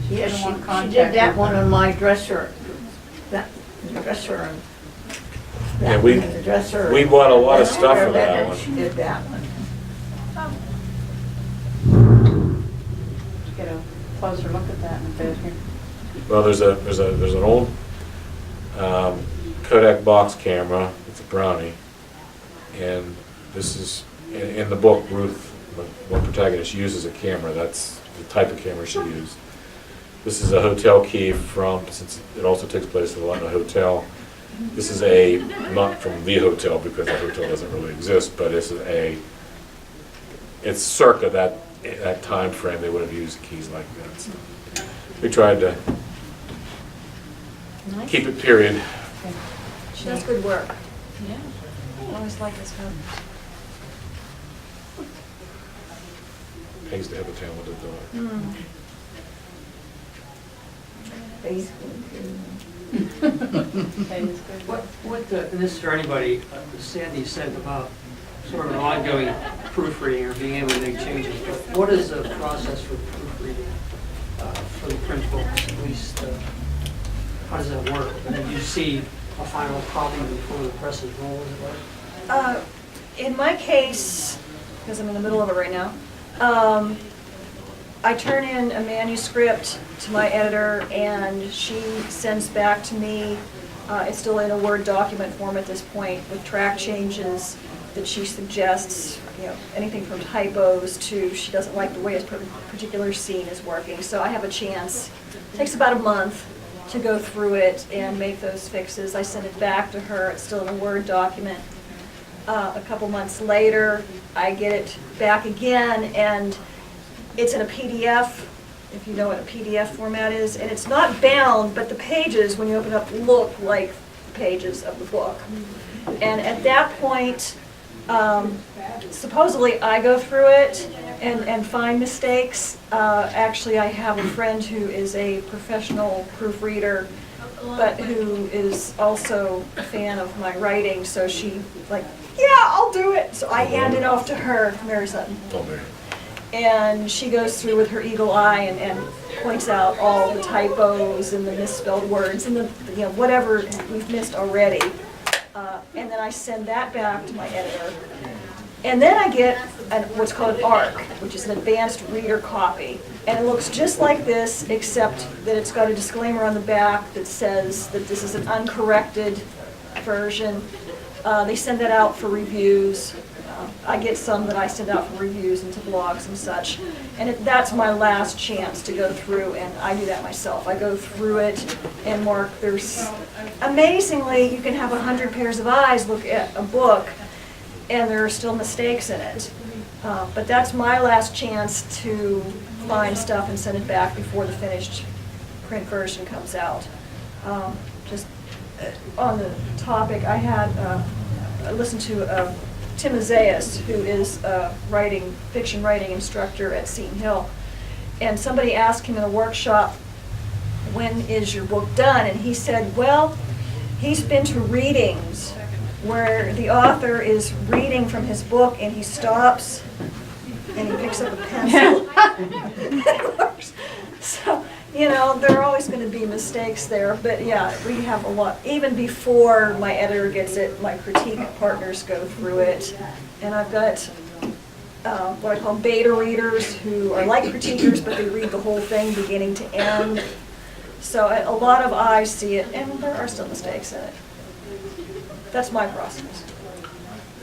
Yeah, Didn't want she contact did that with one them. on my dresser, that dresser and. Yeah, that we- one, the dresser. we bought a lot of and stuff for that and one. She did that one. Get a closer look at that in a bit here. Well, there's an old Kodak box camera. It's a Brownie, and this is in the book. Ruth, one protagonist, uses a camera. That's the type of camera she used. This is a hotel key since it also takes place in a hotel. This is not from the hotel because the hotel doesn't really exist, but it's circa that time frame they would have used keys like that. So we tried to keep it period. That's good work. Yeah. I always like this one. Pays to have a talented daughter. This is for anybody, Sandy said about sort of an ongoing proofreading or being able to make changes. But what is the process for proofreading for the print books, at least? How does that work? And then you see a final copy before the press is rolled, is it like? In my case, because I'm in the middle of it right now, I turn in a manuscript to my editor and she sends back to me, it's still in a Word document form at this point, with track changes that she suggests, anything from typos to she doesn't like the way a particular scene is working. So I have a chance, it takes about a month to go through it and make those fixes. I send it back to her, it's still in a Word document. A couple months later, I get it back again, and it's in a PDF. if you know what a PDF format is, and it's not bound, but the pages, when you open up, look like the pages of the book. And at that point, supposedly I go through it and find mistakes. Actually, I have a friend who is a professional proofreader, but who is also a fan of my writing, so she like, yeah, I'll do it. So I hand it off to her, Mary Sutton. Oh, Mary. And she goes through with her eagle eye and points out all the typos and the misspelled words and the, you know, whatever we've missed already. And then I send that back to my editor. And then I get what's called an ARC, which is an advanced reader copy. And it looks just like this, except that it's got a disclaimer on the back that says that this is an uncorrected version. They send that out for reviews. I get some that I send out for reviews into blogs and such. And that's my last chance to go through, and I do that myself. I go through it and mark, amazingly, you can have 100 pairs of eyes look at a book, and there are still mistakes in it. But that's my last chance to find stuff and send it back before the finished print version comes out. Just on the topic, I listened to Tim Azayas, who is a fiction writing instructor at Seton Hill, and somebody asked him in a workshop, when is your book done? And he said, well, he's been to readings where the author is reading from his book and he stops and he picks up a pencil. So, you know, there are always going to be mistakes there, but yeah, we have a lot. Even before my editor gets it, my critique partners go through it. And I've got what I call beta readers who are like critiquers, but they read the whole thing beginning to end. So a lot of eyes see it, and there are still mistakes in it. That's my process.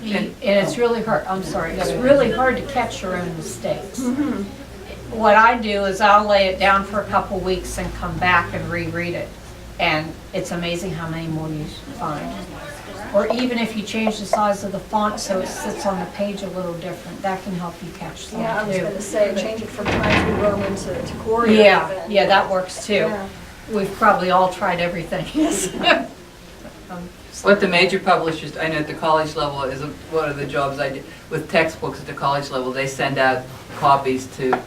And it's really hard, I'm sorry, it's really hard to catch your own mistakes. What I do is I'll lay it down for a couple weeks and come back and reread it. And it's amazing how many more you find. Or even if you change the size of the font so it sits on the page a little different, that can help you catch some too. Yeah, I was going to say, change it from Times New Roman to Courier. Yeah, yeah, that works too. Yeah. We've probably all tried everything. Yes. What the major publishers, I know at the college level is one of the jobs I do, with textbooks at the college level, they send out copies to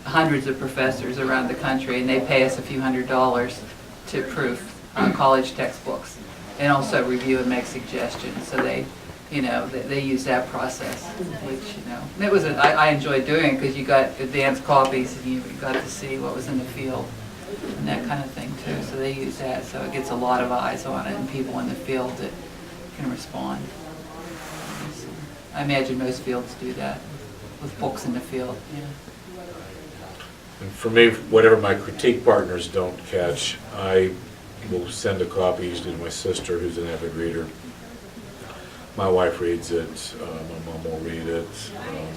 hundreds of professors around the country, and they pay us a few $100s to proof college textbooks, and also review and make suggestions. So they, you know, they use that process, which, you know, and it was I enjoyed doing it because you got advanced copies and you got to see what was in the field and that kind of thing too. So they use that, so it gets a lot of eyes on it and people in the field that can respond. So I imagine most fields do that with books in the field. Yeah. And for me, whatever my critique partners don't catch, I will send a copy usually to my sister, who's an avid reader. My wife reads it, my mom will read it,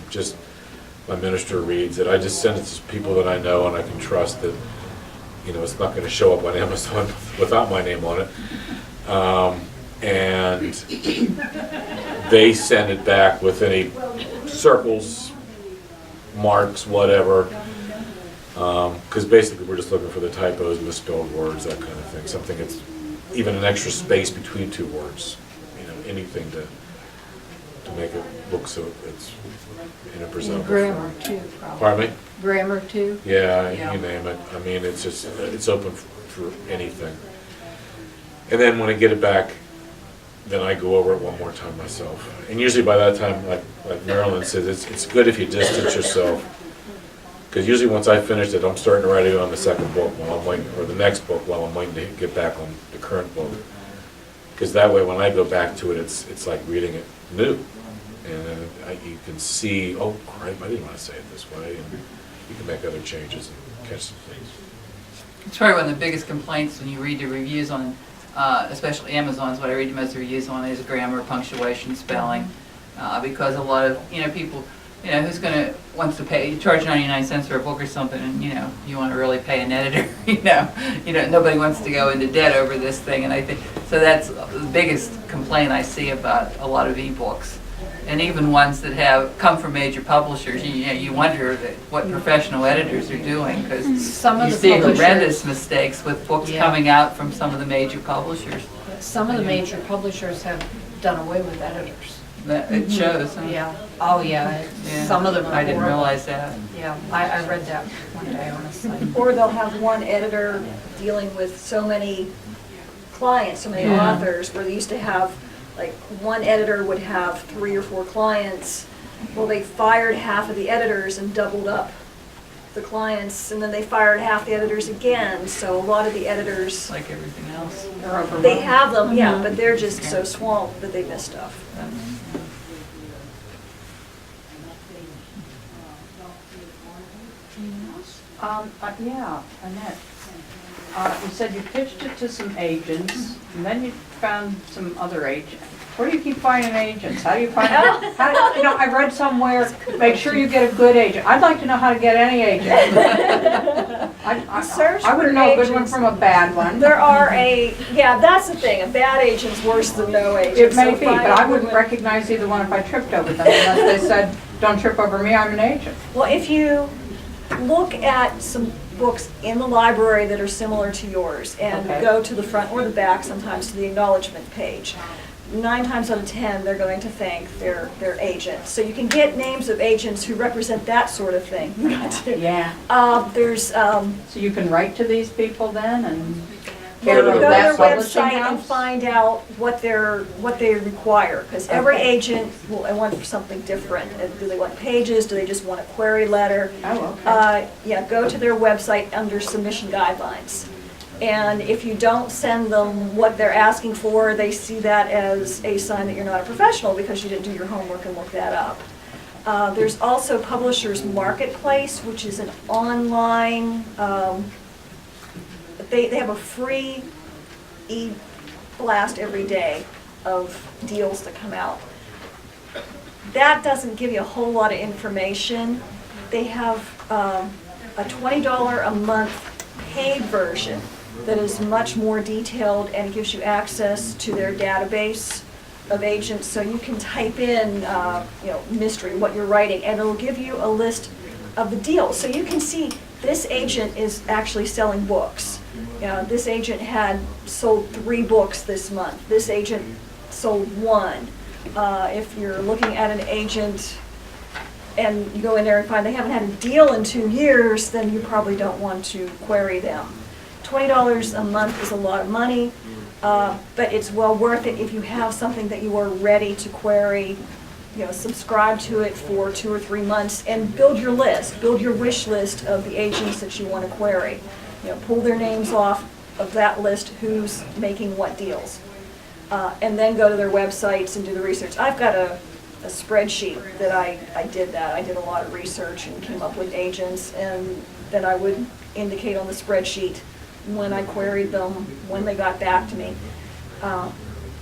just my minister reads it. I just send it to people that I know and I can trust that, you know, it's not going to show up on Amazon without my name on it. And they send it back with any circles, marks, whatever. Because basically we're just looking for the typos, misspelled words, that kind of thing. Something that's even an extra space between two words. You know, anything to make it look so it's in a presentable Grammar form. too, probably. Pardon me? Grammar too. Yeah, you name it. I mean, it's just, it's open for anything. And then when I get it back, then I go over it one more time myself. And usually by that time, like Marilyn says, it's good if you distance yourself. Because usually once I finish it, I'm starting to write it on the second book while I'm waiting, or the next book while I'm waiting to get back on the current book. Because that way when I go back to it, it's like reading it new. And then you can see, oh, crap, I didn't want to say it this way. And you can make other changes and catch some things. It's probably one of the biggest complaints when you read the reviews on, especially Amazon's, what I read most of the reviews on is grammar, punctuation, spelling, because a lot of, you know, people, you know, wants to pay, you charge 99 cents for a book or something, and, you know, you want to really pay an editor, you know, nobody wants to go into debt over this thing, and I think, so that's the biggest complaint I see about a lot of ebooks. And even ones that have come from major publishers, you wonder what professional editors are doing, because Some of you the see publishers- horrendous mistakes with books Yeah. coming out from some of the major publishers. Some of the major publishers have done away with editors. It shows, huh? Yeah, oh, yeah, Yeah. some of them are I didn't horrible. realize that. Yeah, I read that one day on a site. Or they'll have one editor dealing with so many clients, so many Yeah. authors, where they used to have, like, one editor would have 3 or 4 clients. Well, they fired half of the editors and doubled up the clients, and then they fired half the editors again, so a lot of the editors, Like everything else. They're overwhelmed. they have them, yeah, but they're just so swamped that they miss stuff. Yeah, Annette. You said you pitched it to some agents, and then you found some other agents. Where do you keep finding agents? How do you find, I read somewhere, make sure you get a good agent. I'd like to know how to get any agent. Search I wouldn't for know a good one agents. from a bad one. There are yeah, that's the thing, a bad agent's worse than no agent. It may So be, but I find wouldn't women- recognize either one if I tripped over them unless they said, don't trip over me, I'm an agent. Well, if you look at some books in the library that are similar to yours and Okay. go to the front or the back, sometimes to the acknowledgement page, 9 times out of 10, they're going to thank their agent. So you can get names of agents who represent that sort of thing. Yeah. There's, So you can write to these people then and well, care you go of to that their publishing website and house? find out what they require, because every Okay. agent will want something different. Do they want pages? Do they just want a query letter? Oh, okay. Yeah, go to their website under submission guidelines. And if you don't send them what they're asking for, they see that as a sign that you're not a professional because you didn't do your homework and look that up. There's also Publishers Marketplace, which is an online, they have a free e-blast every day of deals that come out. That doesn't give you a whole lot of information. They have a $20 a month paid version that is much more detailed and gives you access to their database of agents. So you can type in, mystery, what you're writing, and it'll give you a list of the deals. So you can see this agent is actually selling books. This agent had sold 3 books this month. This agent sold 1. If you're looking at an agent and you go in there and find they haven't had a deal in 2 years, then you probably don't want to query them. $20 a month is a lot of money, but it's well worth it if you have something that you are ready to query. Subscribe to it for 2 or 3 months and build your list, build your wish list of the agents that you want to query. Pull their names off of that list, who's making what deals. And then go to their websites and do the research. I've got a spreadsheet that I did that. I did a lot of research and came up with agents, and then I would indicate on the spreadsheet when I queried them, when they got back to me.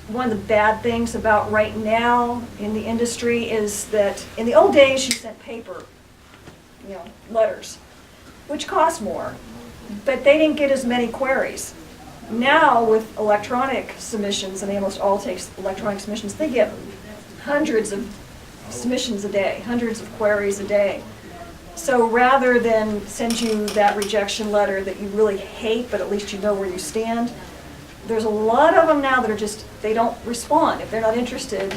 One of the bad things about right now in the industry is that in the old days you sent paper, letters, which cost more, but they didn't get as many queries. Now with electronic submissions, and they almost all take electronic submissions, they get hundreds of submissions a day, hundreds of queries a day. So rather than send you that rejection letter that you really hate, but at least you know where you stand, there's a lot of them now that are just, they don't respond. If they're not interested,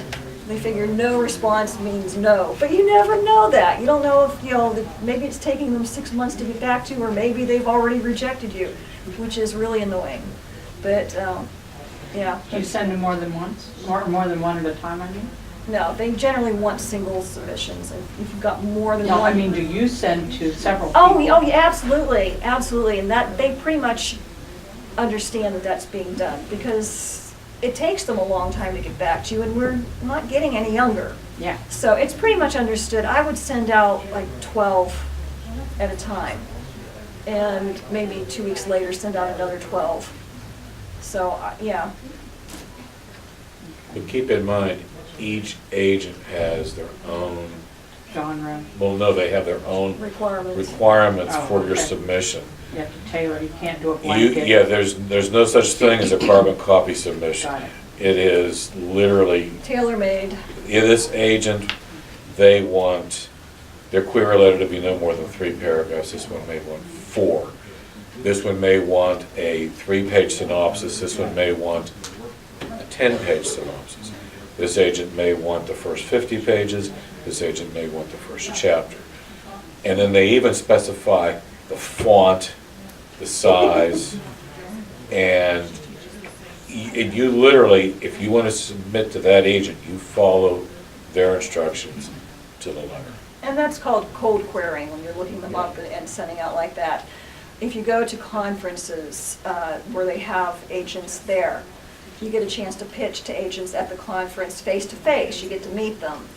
they figure no response means no. But you never know that. You don't know if, that maybe it's taking them 6 months to get back to, or maybe they've already rejected you, which is really annoying. But, yeah. Do you send them more than once? More than one at a time, I mean? No, they generally want single submissions. If you've got more than No, one. I mean, do you send to several people? Oh, yeah, absolutely, absolutely. And that, they pretty much understand that that's being done, because it takes them a long time to get back to you, and we're not getting any younger. Yeah. So it's pretty much understood. I would send out like 12 at a time, and maybe 2 weeks later send out another 12. So, yeah. But keep in mind, each agent has their own, Genre, well, no, they have their own Requirements. requirements Oh, for your okay. submission. you have to tailor, you can't do a You, blanket. yeah, there's no such thing as a carbon copy submission. Got it. It is literally, Tailor-made. this agent, they want their query letter to be no more than 3 paragraphs. This one may want 4. This one may want a 3-page synopsis. This one may want a 10-page synopsis. This agent may want the first 50 pages. This agent may want the first chapter. And then they even specify the font, the size, and you literally, if you want to submit to that agent, you follow their instructions to the letter. And that's called cold querying, when you're looking them up and sending out like that. If you go to conferences where they have agents there, you get a chance to pitch to agents at the conference face-to-face. You get to meet them.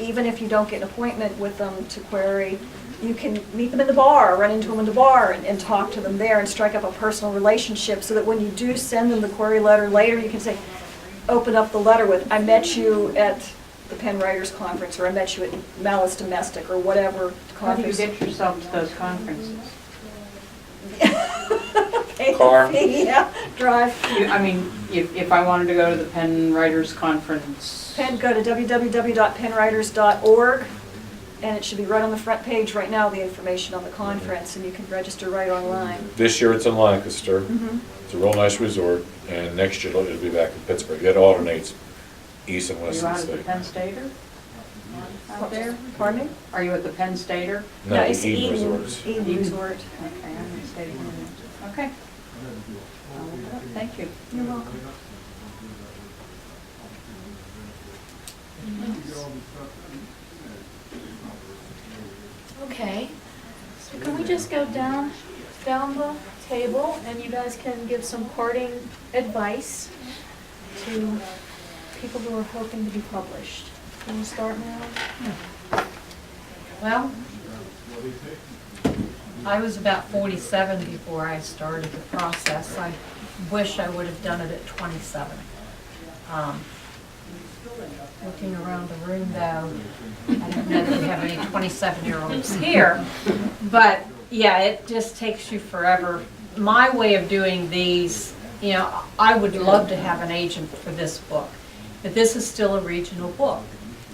Even if you don't get an appointment with them to query, you can meet them in the bar, run into them in the bar and talk to them there and strike up a personal relationship so that when you do send them the query letter later, you can say, open up the letter with, I met you at the Penn Writers Conference, or I met you at Malice Domestic, or whatever How do you conference. get yourself to those conferences? Car. Yeah, drive. I mean, if I wanted to go to the Penn Writers Conference, Go to www.pennwriters.org, and it should be right on the front page right now, the information on the conference, and you can register right online. This year it's in Lancaster. Mhm. It's a real nice resort, and next year it'll be back in Pittsburgh. It alternates east and are west you of out the at the state. Penn Stater? Out there? Pardon me? Are you at the Penn Stater? No, it's the Eden Resorts. Eden Resort. Okay, I'm in Stater. Okay. I'll look it up. Thank you. You're welcome. Okay, so can we just go down the table and you guys can give some parting advice to people who are hoping to be published? Can you start now? Well, I was about 47 before I started the process. I wish I would have done it at 27. Looking around the room though, I don't know that we have any 27-year-olds here, but yeah, it just takes you forever. My way of doing these, you know, I would love to have an agent for this book, but this is still a regional book,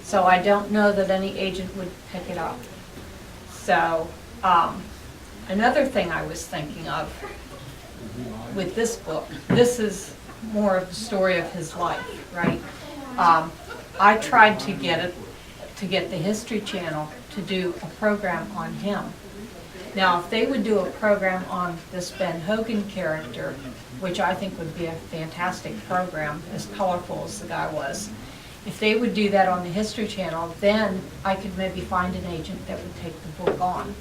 so I don't know that any agent would pick it up. So, another thing I was thinking of with this book, this is more of the story of his life, right? I tried to get the History Channel to do a program on him. Now, if they would do a program on this Ben Hogan character, which I think would be a fantastic program, as colorful as the guy was, if they would do that on the History Channel, then I could maybe find an agent that would take the book on.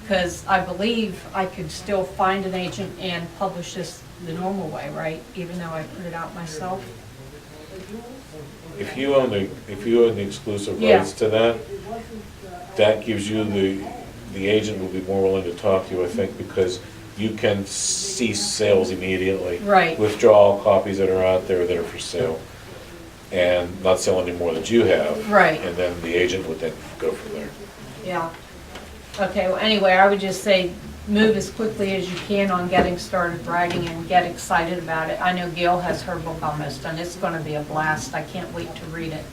Because I believe I could still find an agent and publish this the normal way, right? Even though I put it out myself. If you own the exclusive Yeah. rights to that, that gives you the agent will be more willing to talk to you, I think, because you can cease sales immediately. Right. Withdraw all copies that are out there that are for sale, and not sell any more that you have. Right. And then the agent would then go from there. Yeah. Okay, well, anyway, I would just say move as quickly as you can on getting started writing and get excited about it. I know Gail has her book almost done. It's going to be a blast. I can't wait to read it.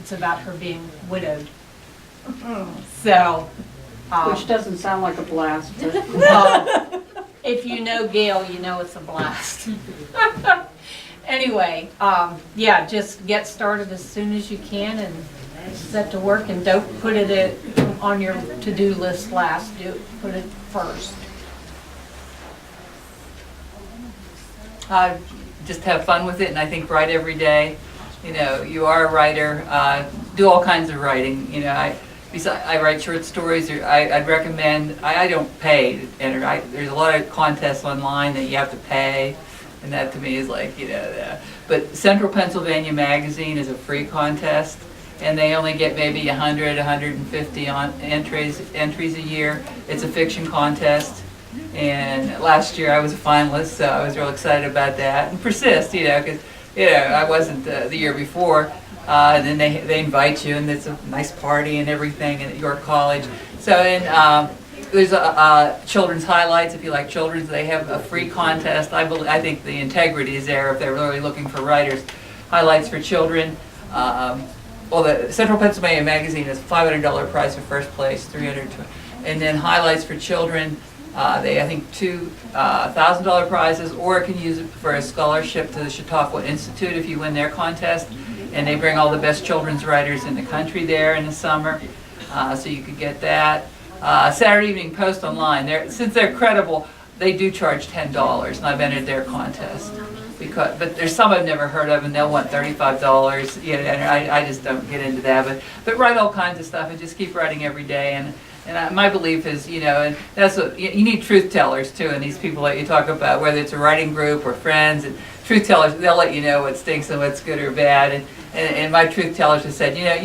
It's about her being widowed. So, Which doesn't sound like a blast, but if you know Gail, you know it's a blast. Anyway, yeah, just get started as soon as you can and set to work, and don't put it on your to-do list last. Put it first. Just have fun with it, and I think write every day. You know, you are a writer, do all kinds of writing. You know, I write short stories, or I'd recommend, I don't pay to enter. There's a lot of contests online that you have to pay, and that to me is like, you know, but Central Pennsylvania Magazine is a free contest, and they only get maybe 100, 150 entries a year. It's a fiction contest, and last year I was a finalist, so I was real excited about that. And persist, you know, because I wasn't the year before. And then they invite you, and it's a nice party and everything at York College. So there's a children's highlights, if you like children's, they have a free contest. I think the integrity is there if they're really looking for writers. Highlights for children. Well, the Central Pennsylvania Magazine is $500 prize for first place, $320. And then highlights for children, I think $2,000 prizes, or can use it for a scholarship to the Chautauqua Institute if you win their contest. And they bring all the best children's writers in the country there in the summer, so you could get that. Saturday Evening Post Online, since they're credible, they do charge $10, and I've entered their contest. But there's some I've never heard of, and they'll want $35. You know, and I just don't get into that. But write all kinds of stuff and just keep writing every day. And my belief is, you know, and that's what you need, truth tellers too, and these people that you talk about, whether it's a writing group or friends, and truth tellers, they'll let you know what stinks and what's good or bad. And my truth tellers have said, you know,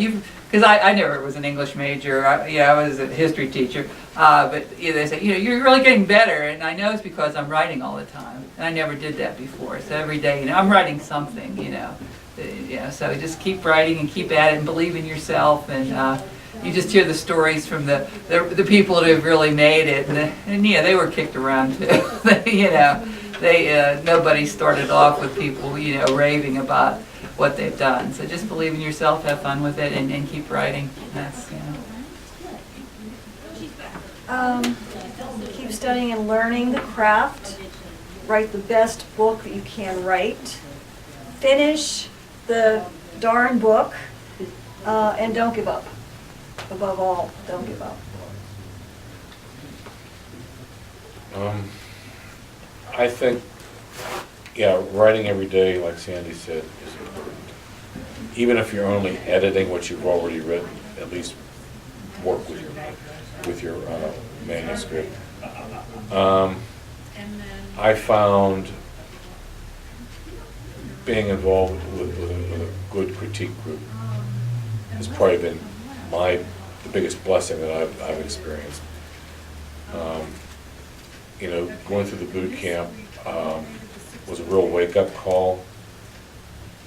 because I never was an English major, I was a history teacher, but they say, you know, you're really getting better, and I know it's because I'm writing all the time, and I never did that before, so every day, you know, I'm writing something, you know, so just keep writing and keep at it and believe in yourself, and you just hear the stories from the people that have really made it, and yeah, they were kicked around too, you know, nobody started off with people, you know, raving about what they've done. So just believe in yourself, have fun with it, and keep writing. That's, you know. Keep studying and learning the craft. Write the best book that you can write. Finish the darn book, and don't give up. Above all, don't give up. I think, yeah, writing every day, like Sandy said, is important. Even if you're only editing what you've already written, at least work with your manuscript. I found being involved with a good critique group has probably been the biggest blessing that I've experienced. You know, going through the boot camp was a real wake-up call.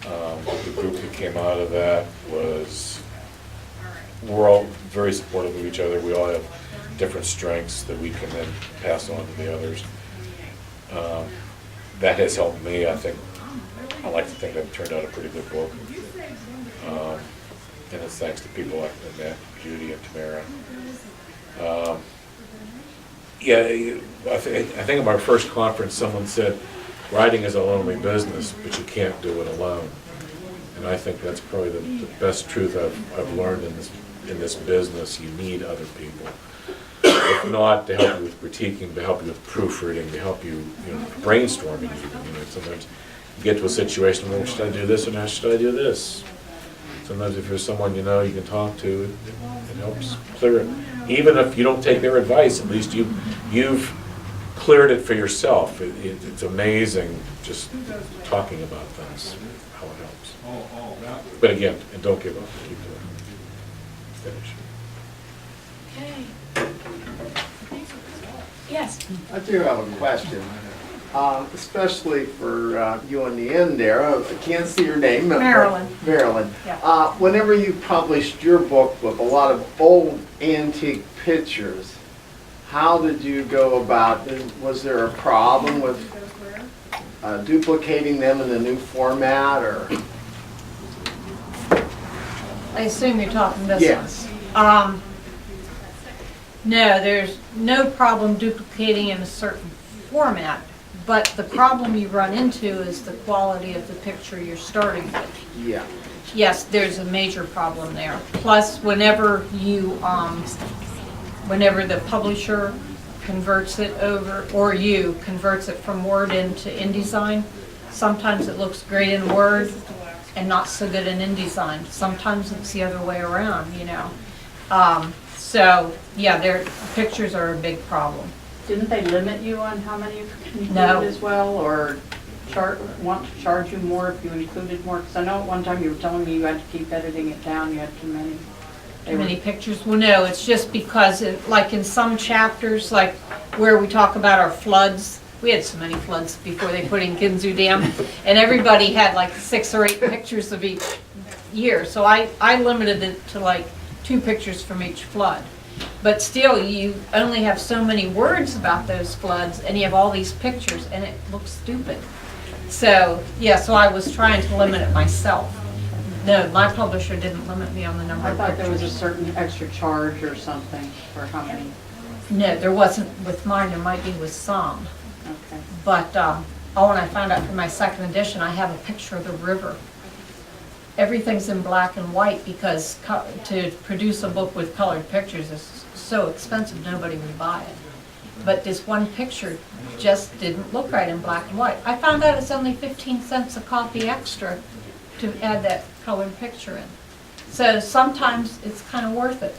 The group that came out of that we're all very supportive of each other. We all have different strengths that we can then pass on to the others. That has helped me. I like to think I've turned out a pretty good book. And it's thanks to people like Matt, Judy, and Tamara. I think at my first conference, someone said, writing is a lonely business, but you can't do it alone. And I think that's probably the best truth I've learned in this business. You need other people. If not, to help you with critiquing, to help you with proofreading, to help you, brainstorming even. You know, sometimes you get to a situation, well, should I do this or not should I do this? Sometimes if there's someone you can talk to, it helps clear it. Even if you don't take their advice, at least you've cleared it for yourself. It's amazing just talking about things, how it helps. But again, and don't give up. Keep doing it. Finish. Okay. Yes. I do have a question, especially for you on the end there. I can't see your name. Marilyn. Marilyn. Yeah. Whenever you published your book with a lot of old antique pictures, how did you go about it? Was there a problem with duplicating them in the new format, or? I assume you're talking this Yes. one. No, there's no problem duplicating in a certain format, but the problem you run into is the quality of the picture you're starting with. Yeah. Yes, there's a major problem there. Plus, whenever the publisher converts it over, or you converts it from Word into InDesign, sometimes it looks great in Word and not so good in InDesign. Sometimes it's the other way around, So, yeah, pictures are a big problem. Didn't they limit you on how many you could include No. as well, or want to charge you more if you included more? Because I know at one time you were telling me you had to keep editing it down, you had too many. Too many pictures? Well, no, it's just because, like in some chapters, like where we talk about our floods, we had so many floods before they put in Kinzu Dam, and everybody had like 6 or 8 pictures of each year. So I limited it to like 2 pictures from each flood. But still, you only have so many words about those floods, and you have all these pictures, and it looks stupid. So, yeah, so I was trying to limit it myself. No, my publisher didn't limit me on the number I of thought there was a pictures. certain extra charge or something for how many, No, there wasn't with mine, there might be with some. okay. But, when I found out for my second edition, I have a picture of the river. Everything's in black and white because to produce a book with colored pictures is so expensive, nobody would buy it. But this one picture just didn't look right in black and white. I found out it's only 15 cents a copy extra to add that colored picture in. So sometimes it's kind of worth it,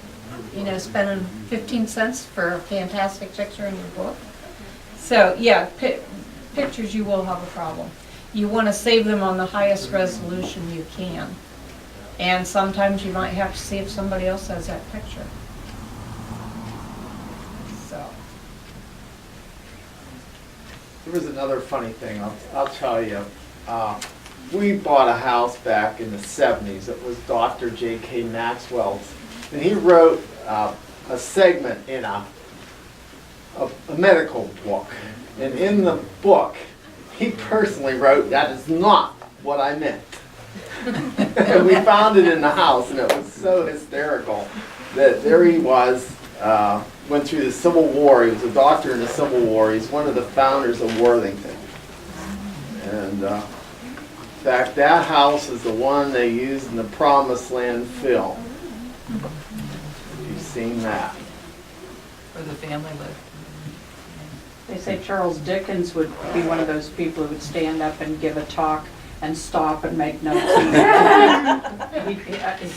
you know, spending 15 cents for a fantastic picture in your book. So, yeah, pictures you will have a problem. You want to save them on the highest resolution you can. And sometimes you might have to see if somebody else has that picture. So, There was another funny thing, I'll tell you. We bought a house back in the 70s. It was Dr. J.K. Maxwell's. And he wrote a segment in a medical book. And in the book, he personally wrote, "That is not what I meant." And we found it in the house, and it was so hysterical that there he was, went through the Civil War. He was a doctor in the Civil War. He's one of the founders of Worthington. And in fact, that house is the one they used in the Promised Land film. You've seen that. Where the family lived. They say Charles Dickens would be one of those people who would stand up and give a talk and stop and make notes.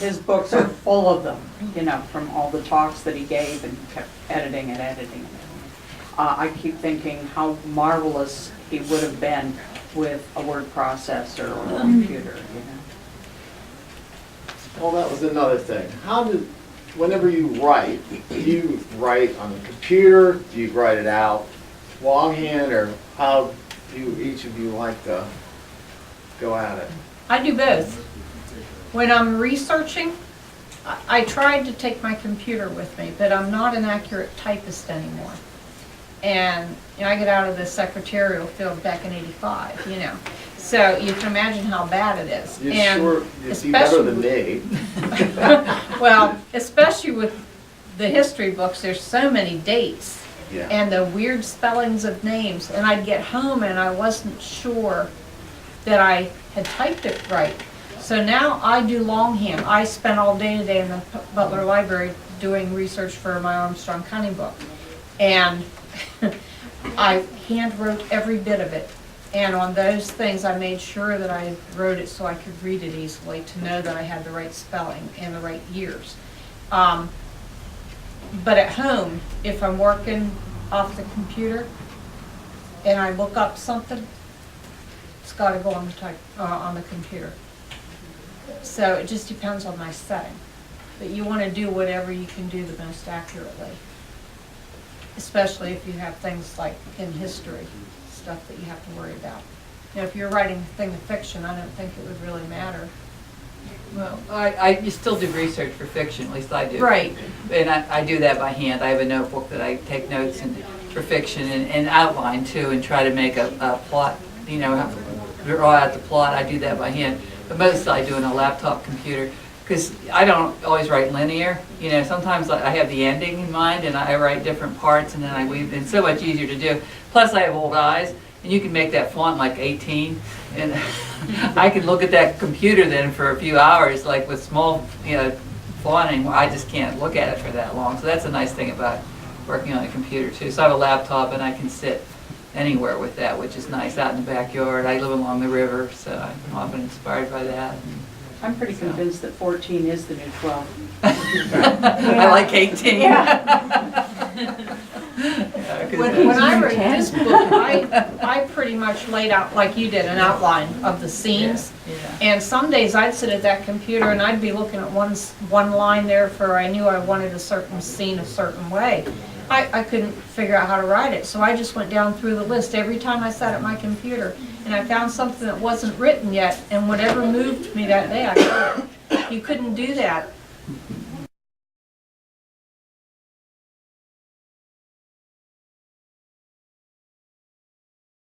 His books are full of them, you know, from all the talks that he gave and kept editing and editing. I keep thinking how marvelous he would have been with a word processor or a computer, you know. Well, that was another thing. Whenever you write, do you write on the computer? Do you write it out longhand, or how do each of you like to go at it? I do both. When I'm researching, I tried to take my computer with me, but I'm not an accurate typist anymore. And you know, I get out of the secretarial field back in '85, you know. So you can imagine how bad it is. You're And sure you'd be better than me. Well, especially with the history books, there's so many dates. Yeah. And the weird spellings of names, and I'd get home and I wasn't sure that I had typed it right. So now I do longhand. I spent all day today in the Butler Library doing research for my Armstrong County book. And I hand wrote every bit of it. And on those things, I made sure that I wrote it so I could read it easily to know that I had the right spelling and the right years. But at home, if I'm working off the computer and I look up something, it's got to go on the computer. So it just depends on my setting. But you want to do whatever you can do the most accurately, especially if you have things like in history, stuff that you have to worry about. You know, if you're writing a thing of fiction, I don't think it would really matter. Well, I still do research for fiction, at least I do. Right. And I do that by hand. I have a notebook that I take notes in for fiction and outline too, and try to make a plot, you know, draw out the plot. I do that by hand. But most I do on a laptop computer, because I don't always write linear. You know, sometimes I have the ending in mind and I write different parts and then I weave. It's so much easier to do. Plus I have old eyes, and you can make that font like 18. And I can look at that computer then for a few hours, like with small, you know, fonting. I just can't look at it for that long. So that's a nice thing about working on a computer too. So I have a laptop and I can sit anywhere with that, which is nice, out in the backyard. I live along the river, so I'm often inspired by that. I'm pretty convinced that 14 is the new 12. I like 18. When I wrote this book, I pretty much laid out, like you did, an outline of the scenes. Yeah. And some days I'd sit at that computer and I'd be looking at one line there for I knew I wanted a certain scene a certain way. I couldn't figure out how to write it, so I just went down through the list every time I sat at my computer and I found something that wasn't written yet, and whatever moved me that day, I wrote it. You couldn't do that